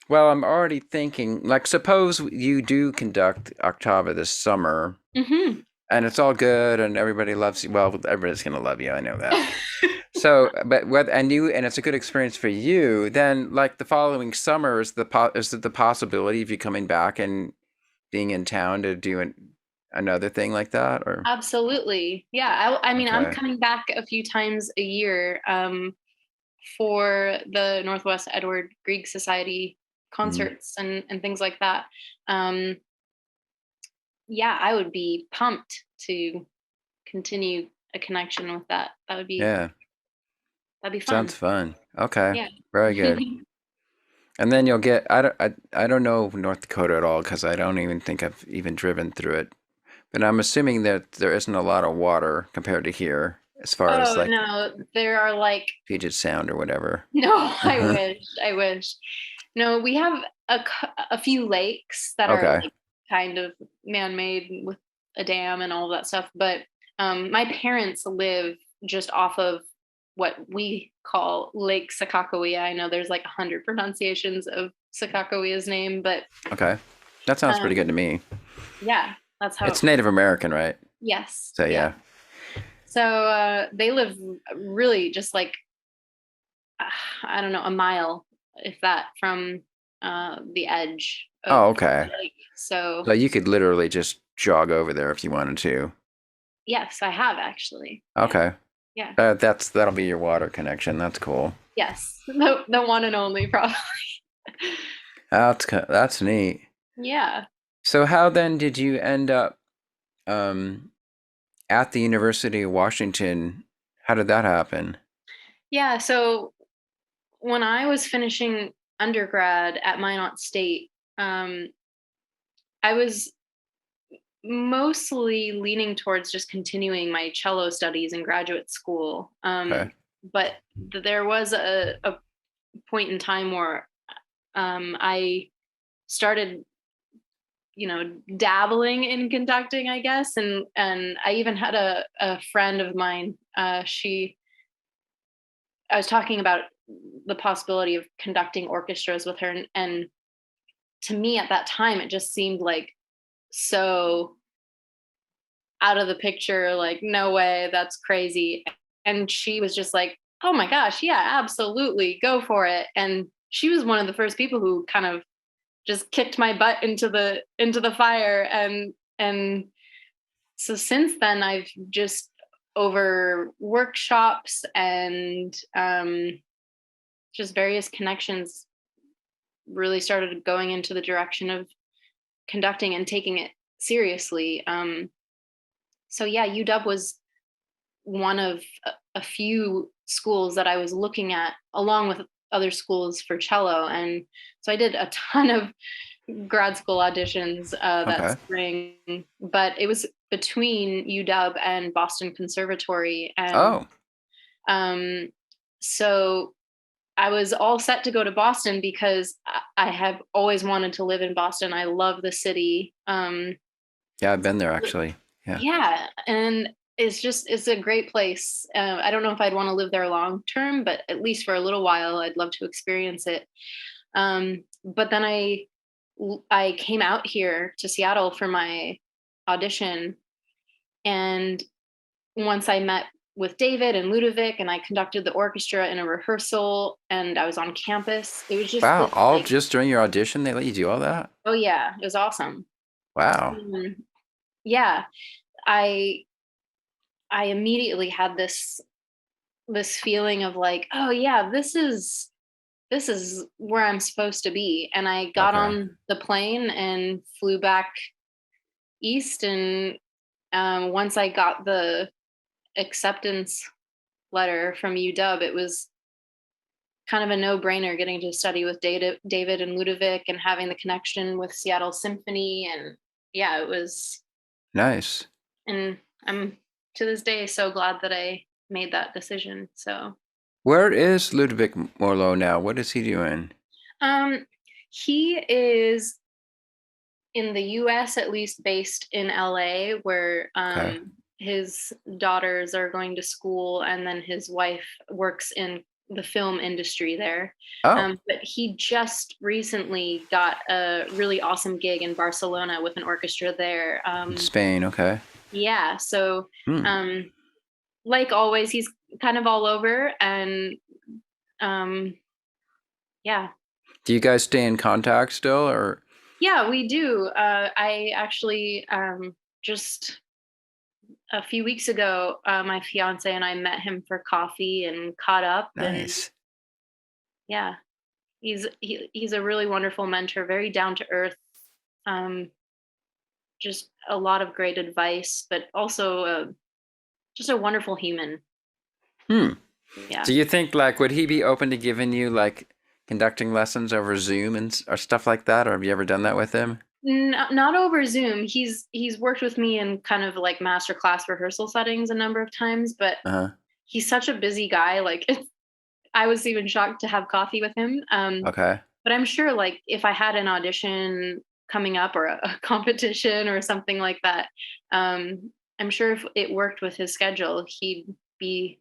Well, I'm already thinking, like, suppose you do conduct Octava this summer, Mm-hmm. and it's all good, and everybody loves you. Well, everybody's gonna love you. I know that. So, but whether and it's a good experience for you. Then, like the following summer, is it the possibility of you coming back and being in town to do another thing like that, or Absolutely. Yeah. I mean, I'm okay? coming back a few times a year for the Northwest Edward Grieg Society Hmm. concerts and things like that. Um, yeah, I would be pumped to continue a connection with that. Yeah, That'd be sounds fun. fun. Okay, Yeah. very good. And then you'll get I don't know North Dakota at all because I don't even think I've even driven through it. But I'm assuming that there isn't a lot of water compared to here, as far as Oh like no, there are like Puget Sound or whatever. no, I wish. I wish. No, we have a few lakes that are Okay. like kind of man-made with a dam and all of that stuff, but my parents live just off of what we call Lake Sakakawea. I know there's like 100 pronunciations of Sakakawea's name, but Okay. That sounds pretty um, good to me. yeah, that's how. It's Native American, right? Yes, So yeah. yeah. So they live really just like I don't know, a mile, if that, from the edge of Oh, the okay. lake. So So you could literally just jog over there if you wanted to. yes, I have actually. Yeah, Okay. yeah, That'll be your water connection. That's cool. yes, the one and only, probably. That's neat. Yeah. So how then did you end up um at the University of Washington? How did that happen? Yeah. So when I was finishing undergrad at Minot State, um, I was mostly leaning towards just continuing my cello studies in graduate school. Okay. But there was a point in time where I started, dabbling in conducting, I guess, and I even had a friend of mine. I was talking about the possibility of conducting orchestras with her, and to me at that time, it just seemed like so out of the picture. Like, no way, that's crazy. And she was just like, oh my gosh, yeah, absolutely, go for it. And she was one of the first people who kind of just kicked my butt into the fire, and so since then I've just, over workshops and just various connections, really started going into the direction of conducting and taking it seriously. So yeah, UW was one of a few schools that I was looking at, along with other schools for cello. And so I did a ton of grad school auditions that spring, but it was between UW and Boston Conservatory. And so I was all set to go to Boston because I have always wanted to live in Boston. I love the city. Yeah, I've been there actually. Yeah. Yeah. And it's a great place. I don't know if I'd want to live there long term, but at least for a little while, I'd love to experience it. But then I came out here to Seattle for my audition. And once I met with David and Ludovic, and I conducted the orchestra in a rehearsal, and I was on campus. It was just wow, all just during your audition, they let you do all that? Oh yeah, it was awesome. Wow. Yeah, I immediately had this feeling of like, oh yeah, this is where I'm supposed to be. And I got on the plane and flew back east. And once I got the acceptance letter from UW, it was kind of a no-brainer getting to study with David and Ludovic and having the connection with Seattle Symphony. And yeah, it was nice. And I'm to this day so glad that I made that decision. So where is Ludovic Morlot now? What is he doing? He is in the US, at least based in LA, where his daughters are going to school, and then his wife works in the film industry there. But he just recently got a really awesome gig in Barcelona with an orchestra there. In Spain, okay. Yeah, so like always, he's kind of all over, and yeah. Do you guys stay in contact still, or? Yeah, we do. I actually just a few weeks ago, my fiance and I met him for coffee and caught up. Nice. And yeah, he's a really wonderful mentor, very down to earth. Just a lot of great advice, but also just a wonderful human. Yeah. Do you think, like, would he be open to giving you like conducting lessons over Zoom or stuff like that, or have you ever done that with him? Not over Zoom. He's worked with me in kind of like masterclass rehearsal settings a number of times, but he's such a busy guy. Like, I was even shocked to have coffee with him. But I'm sure, like, if I had an audition coming up or a competition or something like that, I'm sure if it worked with his schedule, he'd be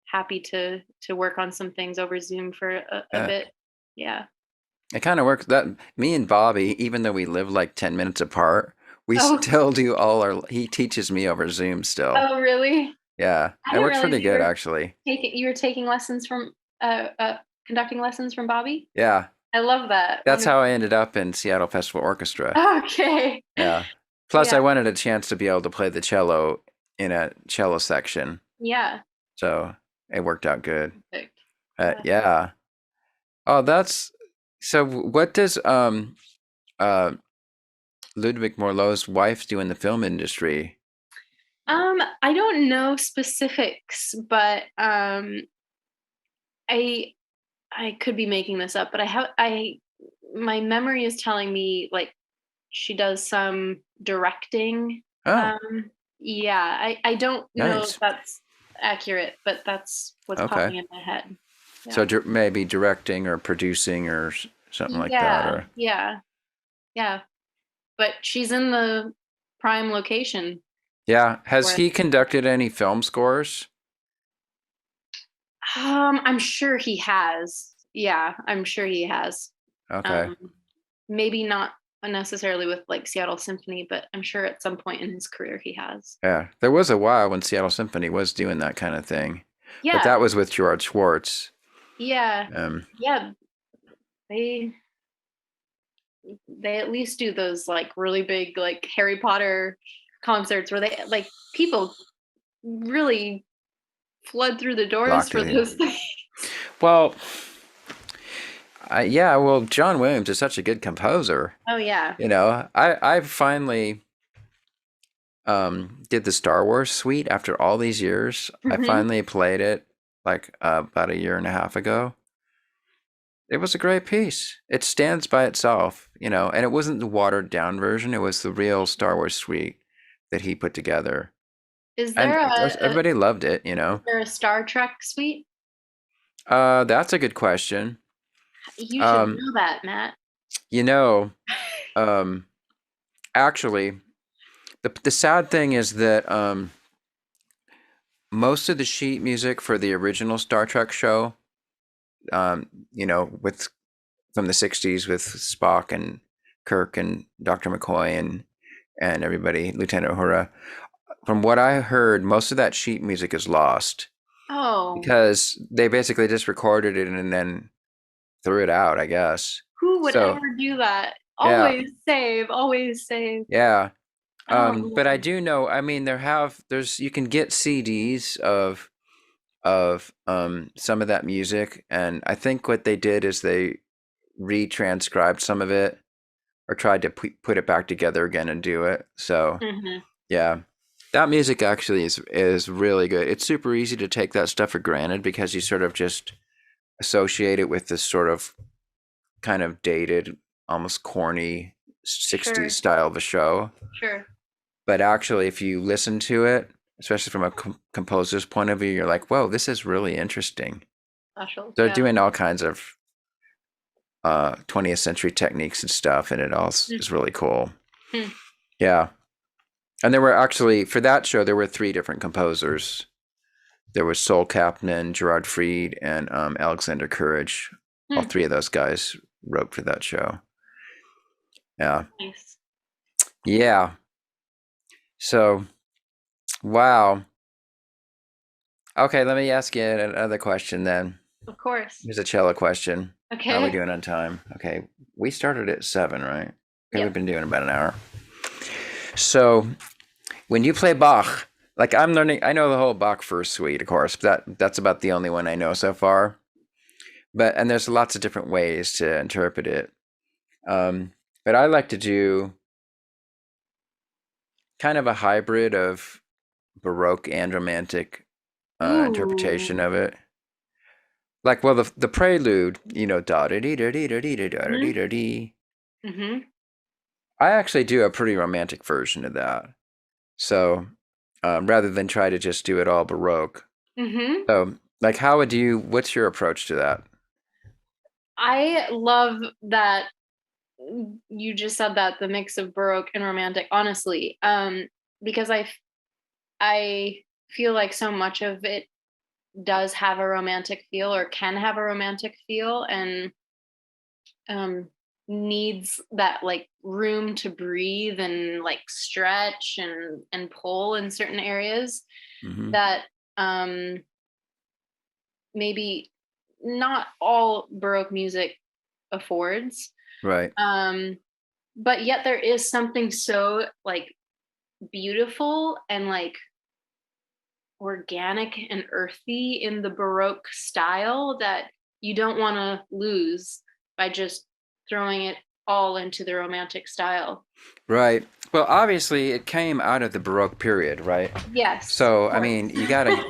happy to work on some things over Zoom for a bit. Yeah. It kind of works. That me and Bobby, even though we live like 10 minutes apart, we still do he teaches me over Zoom still. Oh, really? Yeah. It works pretty good, actually. You were taking lessons from, conducting lessons from Bobby? Yeah. I love that. That's how I ended up in Seattle Festival Orchestra. Okay. Yeah. Plus, I wanted a chance to be able to play the cello in a cello section. Yeah. So it worked out good. Perfect. Yeah. Oh, so what does Ludovic Morlot's wife do in the film industry? I don't know specifics, but I could be making this up, but my memory is telling me like she does some directing. Yeah, I don't know if that's accurate, but that's what's popping in my head. Yeah. So maybe directing or producing or something like that. Or... Yeah. But she's in the prime location. Yeah. Has he conducted any film scores? I'm sure he has. Yeah, I'm sure he has. Okay. Maybe not necessarily with like Seattle Symphony, but I'm sure at some point in his career he has. Yeah. There was a while when Seattle Symphony was doing that kind of thing. Yeah. But that was with George Schwartz. Yeah. Yeah. They at least do those like really big like Harry Potter concerts where they like people really flood through the doors for those things. Well, John Williams is such a good composer. Oh yeah. You know, I finally did the Star Wars suite after all these years. I finally played it like about a year and a half ago. It was a great piece. It stands by itself, and it wasn't the watered down version. It was the real Star Wars suite that he put together. Is And there of course, everybody loved it, is there a Star Trek suite? That's a good question. You should know that, Matt. You know, um, actually, the sad thing is that most of the sheet music for the original Star Trek show, with from the '60s with Spock and Kirk and Dr. McCoy and everybody, Lieutenant Uhura. From what I heard, most of that sheet music is lost. Oh. Because they basically just recorded it and then threw it out, I guess. Who would ever do that? Always save, always save. Yeah. But I do know, I mean, you can get CDs of some of that music, and I think what they did is they retranscribed some of it or tried to put it back together again and do it. So yeah, that music actually is really good. It's super easy to take that stuff for granted because you sort of just associate it with this sort of kind of dated, almost corny 60s style of a show. Sure. But actually, if you listen to it, especially from a composer's point of view, you're like, whoa, this is really interesting. Special. They're doing all kinds of 20th century techniques and stuff, and it all is really cool. Yeah. And there were actually, for that show, there were 3 different composers. There was Sol Kaplan, Gerard Fried, and Alexander Courage. All 3 of those guys wrote for that show. Yeah. Nice. Yeah. So, wow. Okay, let me ask you another question then. Of course. Here's a cello question. Okay. How are we doing on time? Okay, we started at 7, right? Okay, yep. We've been doing about an hour. So, when you play Bach, like I know the whole Bach First Suite, of course. That's about the only one I know so far. And there's lots of different ways to interpret it. But I like to do kind of a hybrid of Baroque and Romantic interpretation of it. Like, well, the prelude, da da dee da dee da dee da dee da dee. I actually do a pretty romantic version of that. So, rather than try to just do it all Baroque. So, like, what's your approach to that? I love that you just said that, the mix of Baroque and Romantic, honestly, because I feel like so much of it does have a romantic feel or can have a romantic feel, and needs that like room to breathe and like stretch and pull in certain areas that maybe not all Baroque music affords. Right. But yet there is something so like beautiful and like organic and earthy in the Baroque style that you don't want to lose by just throwing it all into the Romantic style. Right. Well, obviously it came out of the Baroque period, right? Yes. So, I mean,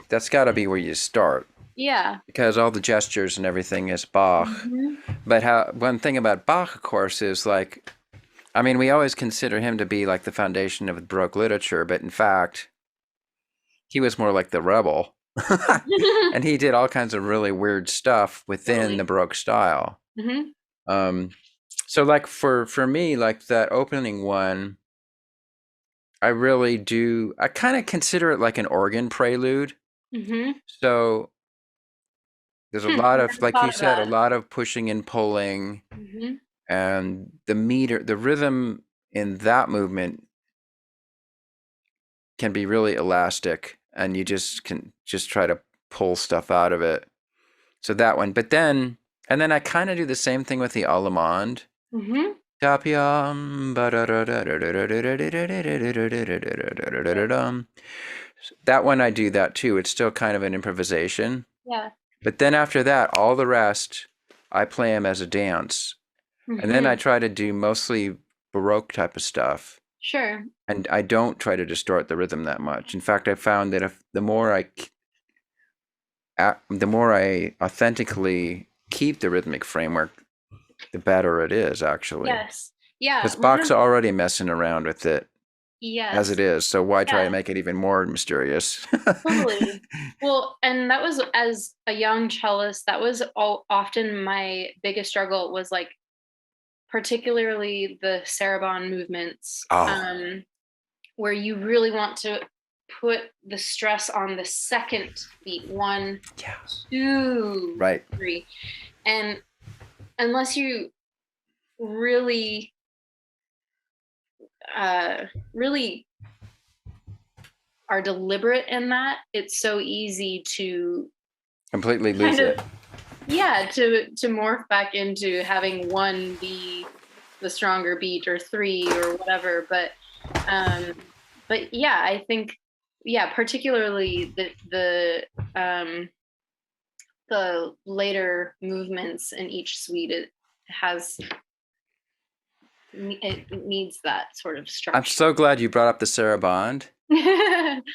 that's gotta be where you start. Yeah. Because all the gestures and everything is Bach. But one thing about Bach, of course, is like, I mean, we always consider him to be like the foundation of Baroque literature, but in fact, he was more like the rebel. And he did all kinds of really weird stuff within the Baroque style. So like for me, like that opening one, I kind of consider it like an organ prelude. So there's a lot of, like you said, a lot of pushing and pulling, and the rhythm in that movement can be really elastic, and you can try to pull stuff out of it. So that one, and then I kind of do the same thing with the Allemande. That one I do that too. It's still kind of an improvisation. Yeah. But then after that, all the rest, I play them as a dance. And then I try to do mostly Baroque type of stuff. Sure. And I don't try to distort the rhythm that much. In fact, I found that the more I the more I authentically keep the rhythmic framework, the better it is, actually. Yes. Yeah. Because Bach's already messing around with it as it Yes. is, so why try to Yeah. make it even more mysterious? Totally. Well, and that was, as a young cellist, that was often my biggest struggle, was like particularly the saraband movements, Oh, where you really want to put the stress on the second beat, one, yeah, two, right. three, and unless you really, really are deliberate in that, it's so easy to Completely lose kind of, it. yeah, to morph back into having one be the stronger beat, or three, or whatever. But yeah, I think, yeah, particularly the later movements in each suite, it needs that sort of I'm structure. so glad you brought up the saraband,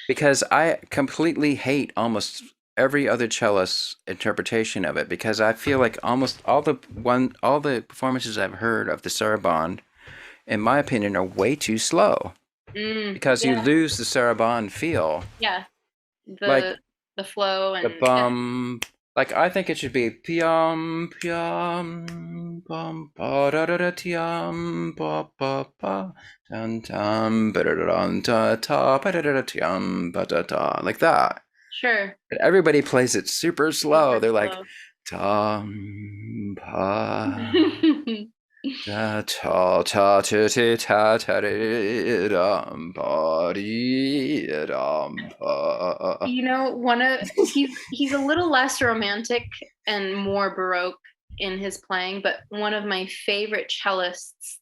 because I completely hate almost every other cellist's interpretation of it, because I feel like almost all the performances I've heard of the saraband, in my opinion, are way too slow, because you Yeah, lose the saraband feel. yeah, Like the flow, the and yeah, bum, like I think it should be pium pium bum ba da da da tium ba ba ba dun tum ba da da dun ta ta ba da da da tium ba da da, like that. sure, But everybody plays it super slow. super They're like slow. tum pa da ta ta ta ta ta ta dum ba dee dum pa. One of he's a little less romantic and more baroque in his playing, but one of my favorite cellists,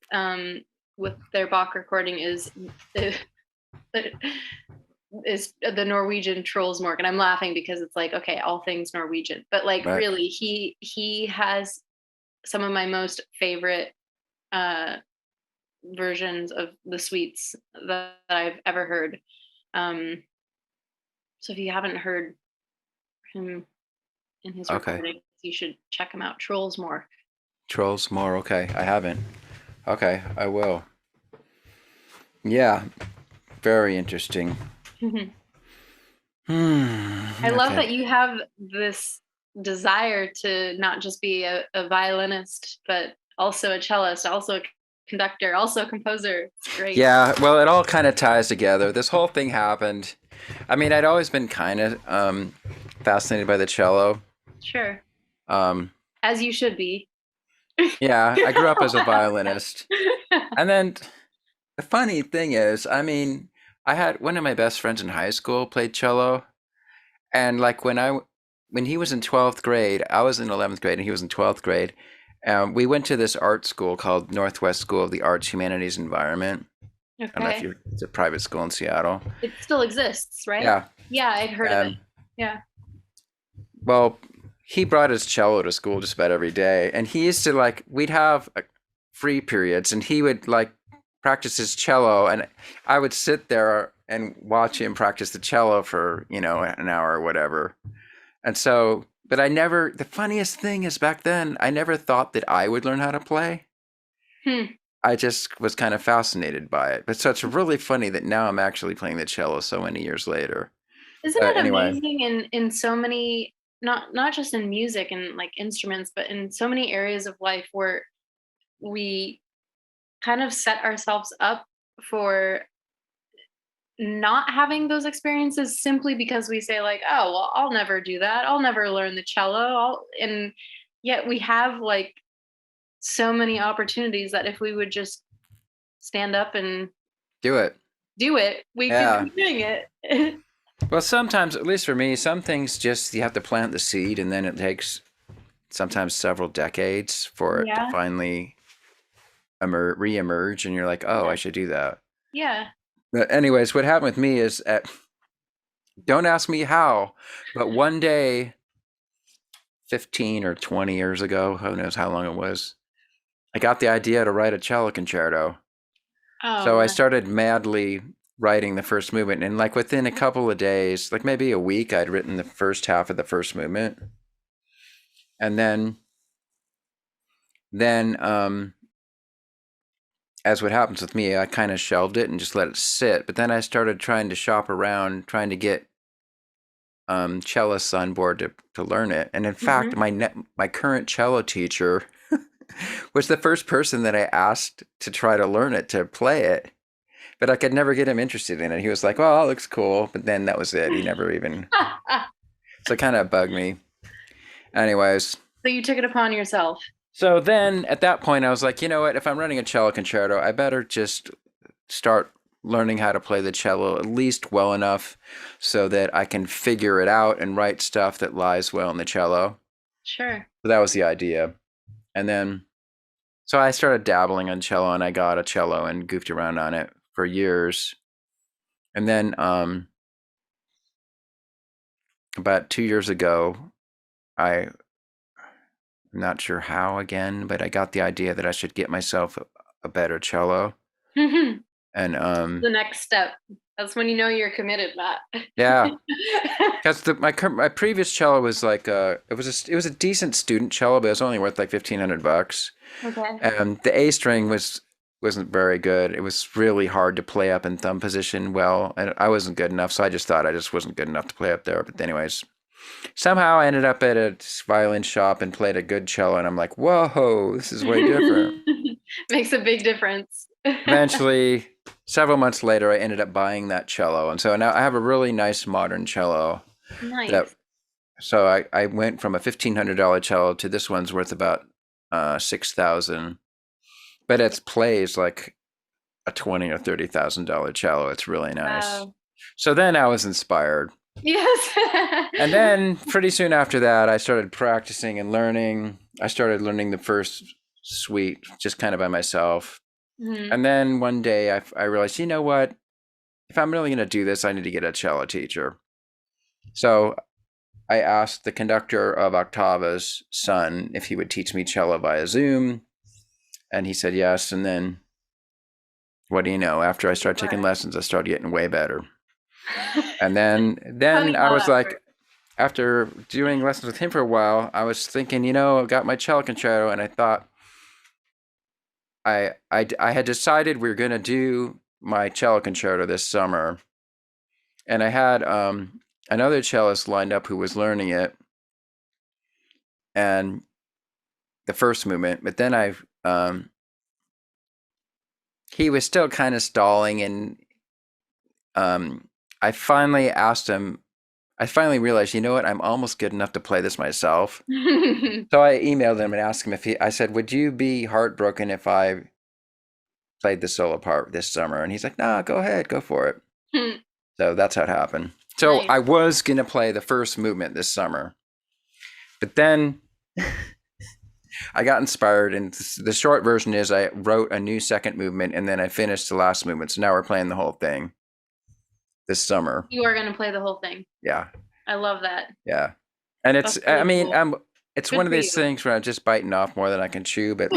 with their Bach recording, is the Norwegian Trollsmorg. And I'm laughing because it's like, okay, all things Norwegian, but like, Right. really, he has some of my most favorite uh versions of the suites that I've ever heard. So if you haven't heard him in his Okay. recordings, you should check him out. Trolls more. Trolls more. Okay. I haven't. Okay. I will. Yeah. Very interesting. I love Okay. that you have this desire to not just be a violinist, but also a cellist, also a conductor, also a composer. It's great. Yeah. Well, it all kind of ties together. This whole thing happened. I mean, I'd always been kind of fascinated by the cello. Sure. Um, As you should be. yeah. I grew up as a violinist. And then the funny thing is, I mean, I had one of my best friends in high school played cello. And like when he was in 12th grade, I was in 11th grade and he was in 12th grade. We went to this art school called Northwest School of the Arts, Humanities, Environment. I don't know if Okay. it's a private school in Seattle. It still exists, right? Yeah. Yeah, I'd heard of it. Yeah. Well, he brought his cello to school just about every day. And he used to like, we'd have free periods and he would like practice his cello. And I would sit there and watch him practice the cello for, an hour or whatever. And so, but the funniest thing is back then, I never thought that I would learn how to play. I just was kind of fascinated by it. But so it's really funny that now I'm actually playing the cello so many years later. Isn't it Anyway, amazing in so many, not just in music and like instruments, but in so many areas of life, where we kind of set ourselves up for not having those experiences, simply because we say like, oh, well, I'll never do that, I'll never learn the cello, and yet we have like so many opportunities that if we would just stand up and do it. do it, we could Yeah. be doing it. Well, sometimes, at least for me, some things just you have to plant the seed and then it takes sometimes several decades for it to Yeah. finally re-emerge and you're like, oh, I should do that. Yeah. But anyways, what happened with me is don't ask me how, but one day, 15 or 20 years ago, who knows how long it was, I got the idea to write a cello concerto. Oh, So I started madly writing the first movement, and like within a couple of days, like maybe a week, I'd written the first half of the first movement, and then as what happens with me, I kind of shelved it and just let it sit. But then I started trying to shop around, trying to get cellists on board to learn it. And in fact, my current cello teacher was the first person that I asked to try to learn it, to play it. But I could never get him interested in it. He was like, well, it looks cool. But then that was it. He never even. So it kind of bugged me. Anyways. So you took it upon yourself. So then at that point, I was like, you know what? If I'm running a cello concerto, I better just start learning how to play the cello at least well enough so that I can figure it out and write stuff that lies well in the cello. Sure. So that was the idea. And then, so I started dabbling on cello, and I got a cello and goofed around on it for years. And then about 2 years ago, I'm not sure how again, but I got the idea that I should get myself a better cello. And the next step. That's when you know you're committed, Matt. Yeah, because my previous cello was like it was a decent student cello, but it was only worth like $1,500. Okay. And the A string wasn't very good. It was really hard to play up in thumb position well, and I wasn't good enough, so I just thought I just wasn't good enough to play up there. But anyways, somehow I ended up at a violin shop and played a good cello, and I'm like, whoa, this is way different. Makes a big difference. Eventually, several months later, I ended up buying that cello, and so now I have a really nice modern cello. Nice. So I went from a $1,500 cello to this one's worth about $6,000, but it plays like a $20,000 or $30,000 cello. It's really nice. Wow. So then I was inspired. Yes. And then pretty soon after that, I started practicing and learning. I started learning the first suite just kind of by myself. Mm-hmm. And then one day I realized, you know what? If I'm really going to do this, I need to get a cello teacher. So I asked the conductor of Octava's son if he would teach me cello via Zoom. And he said yes. And then, what do you know? After I started taking lessons, I started getting way better. And then I was like, after doing lessons with him for a while, I was thinking, you know, I got my cello concerto, and I thought, I had decided we were going to do my cello concerto this summer, and I had another cellist lined up who was learning it, and the first movement, but then he was still kind of stalling, and I finally asked him. I finally realized, you know what? I'm almost good enough to play this myself. So I emailed him and asked him I said, would you be heartbroken if I played the solo part this summer? And he's like, nah, go ahead, go for it. So that's how it happened. So nice. I was going to play the first movement this summer, but then I got inspired, and the short version is I wrote a new second movement, and then I finished the last movement. So now we're playing the whole thing this summer. You are going to play the whole thing. Yeah. I love that. Yeah. And it's, really, I mean, cool. It's good one of these things where I'm just biting off more than I can chew, but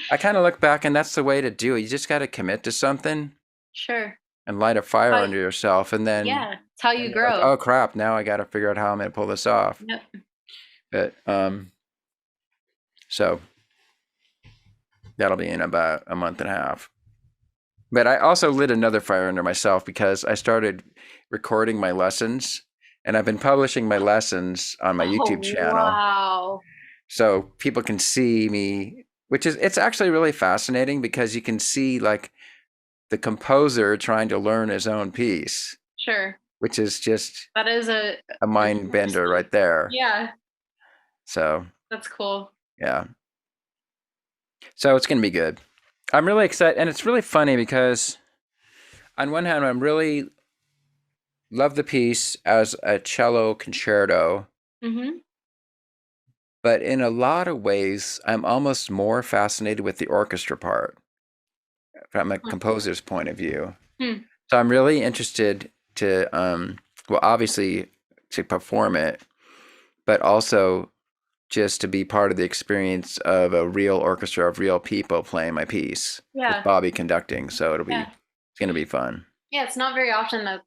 I kind of look back, and that's the way to do it. You just got to commit to something. Sure. And light a fire under yourself, and then. Yeah. It's how you grow. Like, oh crap. Now I got to figure out how I'm going to pull this off. Yep. But, so that'll be in about a month and a half. But I also lit another fire under myself because I started recording my lessons, and I've been publishing my lessons on my YouTube channel. Wow. So people can see me, it's actually really fascinating because you can see like the composer trying to learn his own piece. Sure. Which is just that is a mind bender right there. Yeah. So that's cool. Yeah. So it's going to be good. I'm really excited, and it's really funny because on one hand, I'm really love the piece as a cello concerto, but in a lot of ways, I'm almost more fascinated with the orchestra part from a composer's point of view. So I'm really interested to, well, obviously to perform it, but also just to be part of the experience of a real orchestra of real people playing my piece with Bobby conducting. So it's going to be fun. Yeah, it's not very often that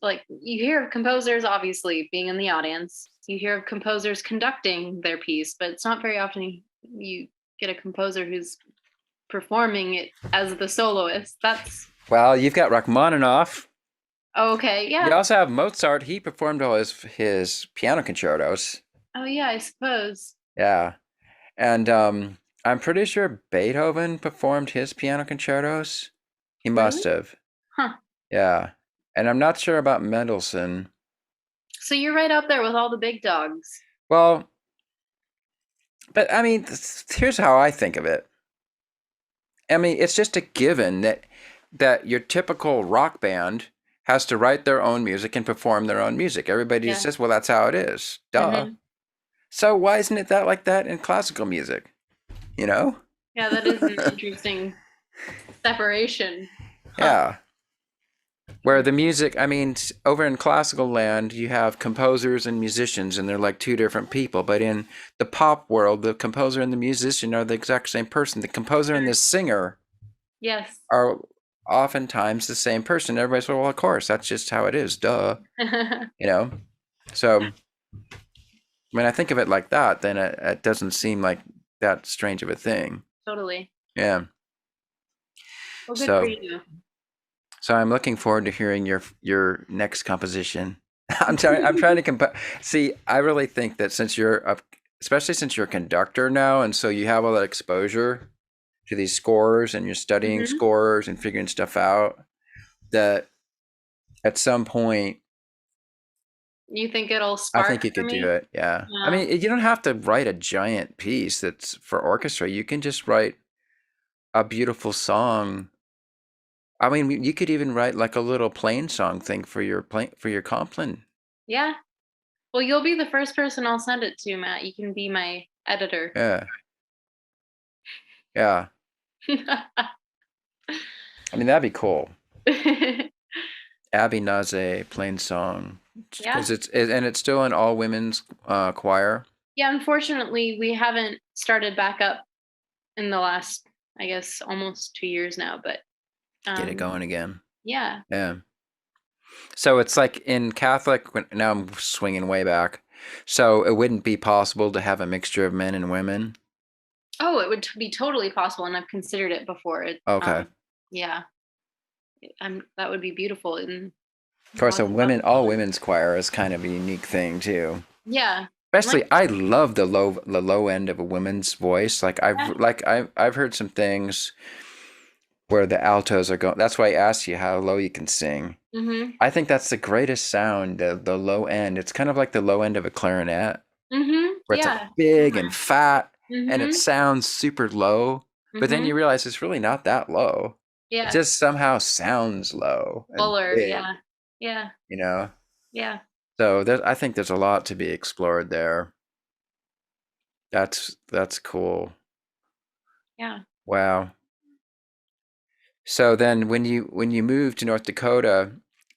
like you hear of composers obviously being in the audience. You hear of composers conducting their piece, but it's not very often you get a composer who's performing it as the soloist. Well, you've got Rachmaninoff. Okay, yeah. You also have Mozart. He performed all his piano concertos. Oh yeah, I suppose. Yeah. And I'm pretty sure Beethoven performed his piano concertos. He must have. Huh. Yeah. And I'm not sure about Mendelssohn. So you're right up there with all the big dogs. Well, but I mean, here's how I think of it. I mean, it's just a given that your typical rock band has to write their own music and perform their own music. Everybody says, well, that's how it is. Duh. Mm-hmm. So why isn't it that like that in classical music? You know? Yeah, that is an interesting separation. Huh. Yeah. Where the music, I mean, over in classical land, you have composers and musicians, and they're like two different people. But in the pop world, the composer and the musician are the exact same person. The composer and the singer are oftentimes the same person. Everybody's like, well, of course, that's just how it is. Duh. You know? So when I think of it like that, then it doesn't seem like that strange of a thing. Totally. Yeah. Well, good for you. So I'm looking forward to hearing your next composition. I'm trying to see, I really think that especially since you're a conductor now, and so you have all that exposure to these scores, and you're studying scores and figuring stuff out, that at some point, you think it'll spark? I think you could do it. Yeah. I mean, you don't have to write a giant piece that's for orchestra. You can just write a beautiful song. I mean, you could even write like a little plain song thing for your Compline. Yeah. Well, you'll be the first person I'll send it to, Matt. You can be my editor. Yeah. Yeah. I mean, that'd be cool. Abbie Naze, plain song. Yeah. Because it's still an all women's choir. Yeah, unfortunately, we haven't started back up in the last, I guess, almost 2 years now, but get it going again. Yeah. Yeah. So it's like in Catholic, now I'm swinging way back. So it wouldn't be possible to have a mixture of men and women? Oh, it would be totally possible, and I've considered it before. Okay. Yeah. That would be beautiful. And of course, all women's choir is kind of a unique thing too. Yeah. Especially, I love the low end of a woman's voice. Like I've heard some things where the altos are going. That's why I asked you how low you can sing. Mm-hmm. I think that's the greatest sound, the low end. It's kind of like the low end of a clarinet, where it's like big and fat, and it sounds super low. But then you realize it's really not that low. Yeah. It just somehow sounds low. Fuller, yeah. Yeah. You know? Yeah. So I think there's a lot to be explored there. That's cool. Yeah. Wow. So then when you move to North Dakota,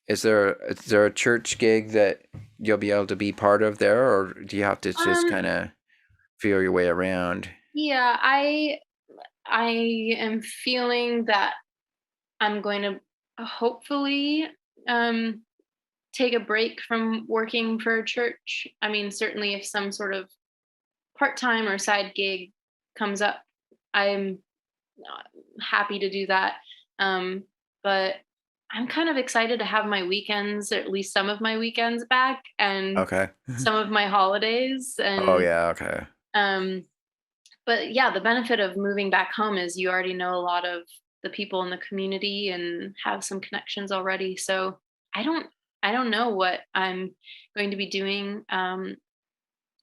is there a church gig that you'll be able to be part of there, or do you have to just kind of feel your way around? Yeah, I am feeling that I'm going to hopefully take a break from working for a church. I mean, certainly if some sort of part-time or side gig comes up, I'm happy to do that. But I'm kind of excited to have my weekends, or at least some of my weekends back, and some of my holidays. And oh yeah, okay. But yeah, the benefit of moving back home is you already know a lot of the people in the community and have some connections already. So I don't know what I'm going to be doing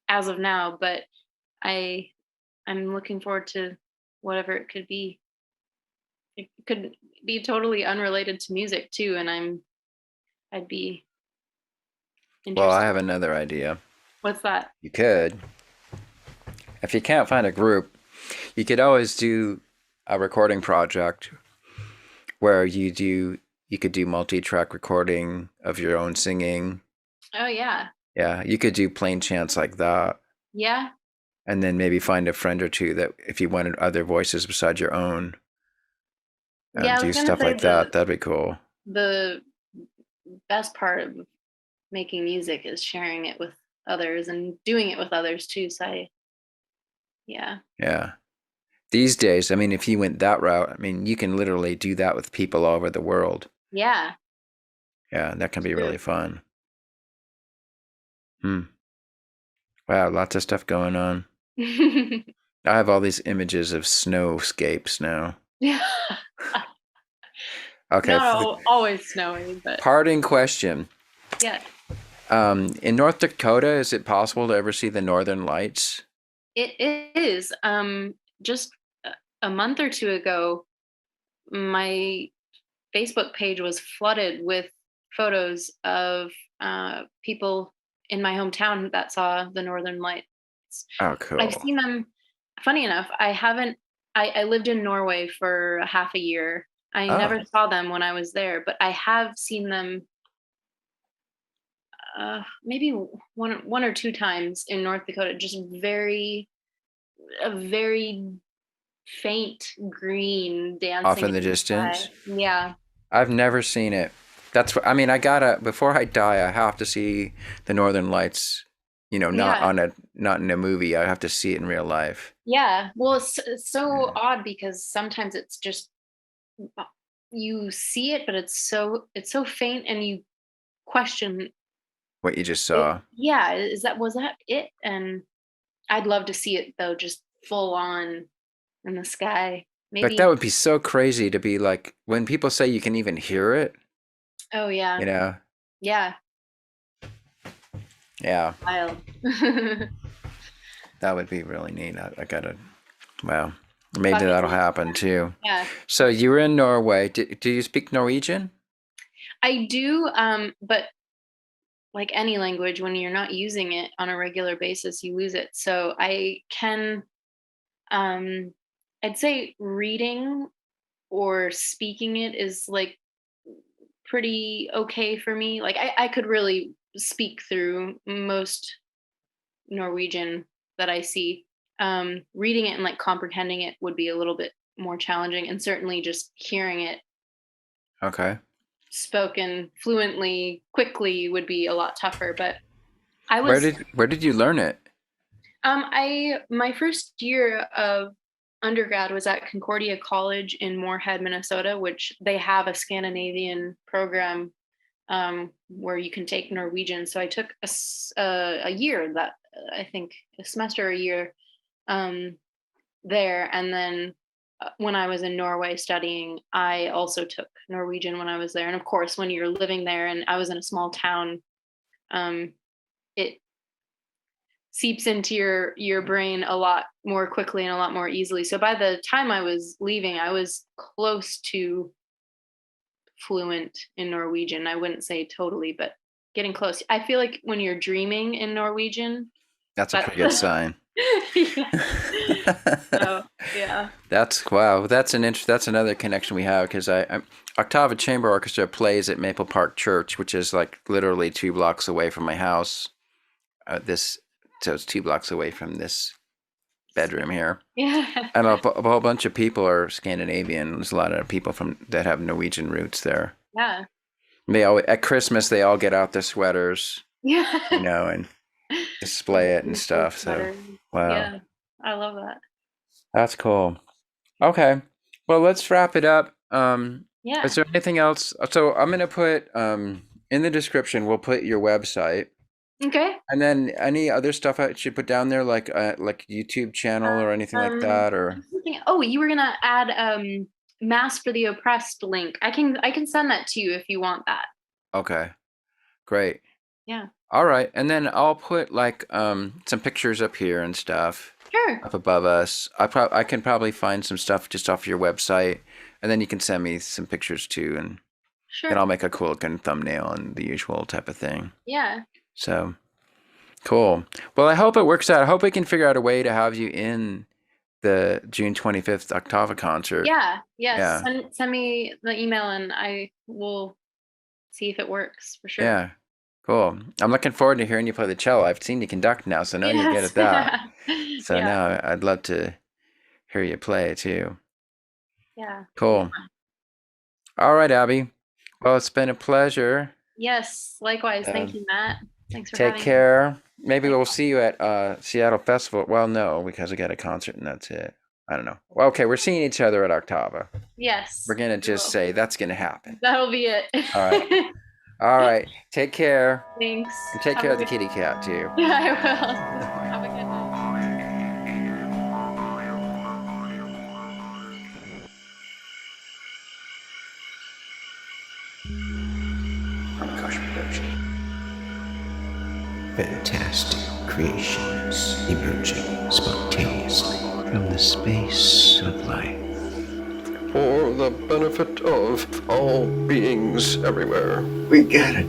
as of now, but I'm looking forward to whatever it could be. It could be totally unrelated to music too, and I'd be interested. Well, I have another idea. What's that? You could, if you can't find a group, you could always do a recording project where you could do multi-track recording of your own singing. Oh yeah. Yeah, you could do plain chants like that. Yeah. And then maybe find a friend or two that if you wanted other voices besides your own, do stuff like that. That'd be cool. the best part of making music is sharing it with others and doing it with others too. So yeah. Yeah. These days, I mean, if you went that route, I mean, you can literally do that with people all over the world. Yeah. Yeah, that can be True. really fun. Wow, lots of stuff going on. I have all these images of snowscapes now. Yeah. Okay, for the Not always snowy, but parting question. yeah. In North Dakota, is it possible to ever see the Northern Lights? It is. Just a month or two ago, my Facebook page was flooded with photos of people in my hometown that saw the Northern Lights. Oh, I've cool. seen them. Funny enough, I haven't. I lived in Norway for a half a year. I Oh, never saw them when I was there, but I have seen them maybe one or two times in North Dakota. Just a very faint green off dancing in in the the sky. distance? Yeah. I've never seen it. I mean, before I die, I have to see the Northern Lights, Yeah. not in a movie. I have to see it in real life. Yeah. Well, it's so Yeah. odd because sometimes it's just you see it, but it's so faint and you question What you just it. saw. Yeah, was that it? And I'd love to see it though, just full on in the sky. Like that Maybe. would be so crazy to be like when people say you can even hear it, Oh yeah. you know? Yeah. Yeah, Wild. that would be really neat. I gotta, well, maybe Bucket that'll list. happen too. Yeah. So you were in Norway. Do you speak Norwegian? I do, but like any language, when you're not using it on a regular basis, you lose it. So I can, um, I'd say reading or speaking it is like pretty okay for me. Like I could really speak through most Norwegian that I see. Reading it and like comprehending it would be a little bit more challenging, and certainly just hearing it Okay. spoken fluently, quickly would be a lot tougher. But I Where was, did you learn it? I my first year of undergrad was at Concordia College in Moorhead, Minnesota, which they have a Scandinavian program where you can take Norwegian. So I took a year that I think a semester or a year um, there, and then when I was in Norway studying, I also took Norwegian when I was there. And of course, when you're living there, and I was in a small town, um, it seeps into your brain a lot more quickly and a lot more easily. So by the time I was leaving, I was close to fluent in Norwegian. I wouldn't say totally, but getting close. I feel like when you're dreaming in Norwegian, That's a that's pretty good sign. yeah. So yeah. Wow. That's another connection we have because I Octava Chamber Orchestra plays at Maple Park Church, which is like literally 2 blocks away from my house. So it's 2 blocks away from this bedroom here, Yeah. and a whole bunch of people are Scandinavian. There's a lot of people that have Norwegian roots there. Yeah. At Christmas they all get out their sweaters, Yeah. and display it and stuff. So, wow, Yeah. I love that. that's cool. Okay, well, let's wrap it up. Is Yeah. there anything else? So I'm gonna put in the description. We'll put your website, Okay. and then any other stuff I should put down there, like YouTube channel or anything like that, or Oh, you were gonna add Mass for the Oppressed link. I can send that to you if you want that. okay, great. Yeah. All right, and then I'll put like some pictures up here and stuff Sure. up above us. I can probably find some stuff just off your website, and then you can send me some pictures too, and Sure. I'll make a cool looking thumbnail and the usual type of thing. Yeah. So cool. Well, I hope it works out. I hope we can figure out a way to have you in the June 25th Octava concert. Yeah. Yes. Yeah. Send me the email and I will see if it works for sure. Yeah. Cool. I'm looking forward to hearing you play the cello. I've seen you conduct now, so now you're good Yes. at that. So Yeah. now I'd love to hear you play too. Yeah. Cool. All right, Abbie. Well, it's been a pleasure. Yes, likewise. Thank you, Matt. Thanks for Take having care. me. Maybe we'll see you at Seattle Festival. Well, no, because we got a concert and that's it. I don't know. Well, okay, we're seeing each other at Octava. Yes. We're going to just say that's going to happen. That'll be it. All right. All right. Take care. Thanks. And take care of the kitty cat, too. Yeah, I will. Have a good night. Pranakasha production. Fantastic creations emerging spontaneously from the space of life. For the benefit of all beings everywhere. We gotta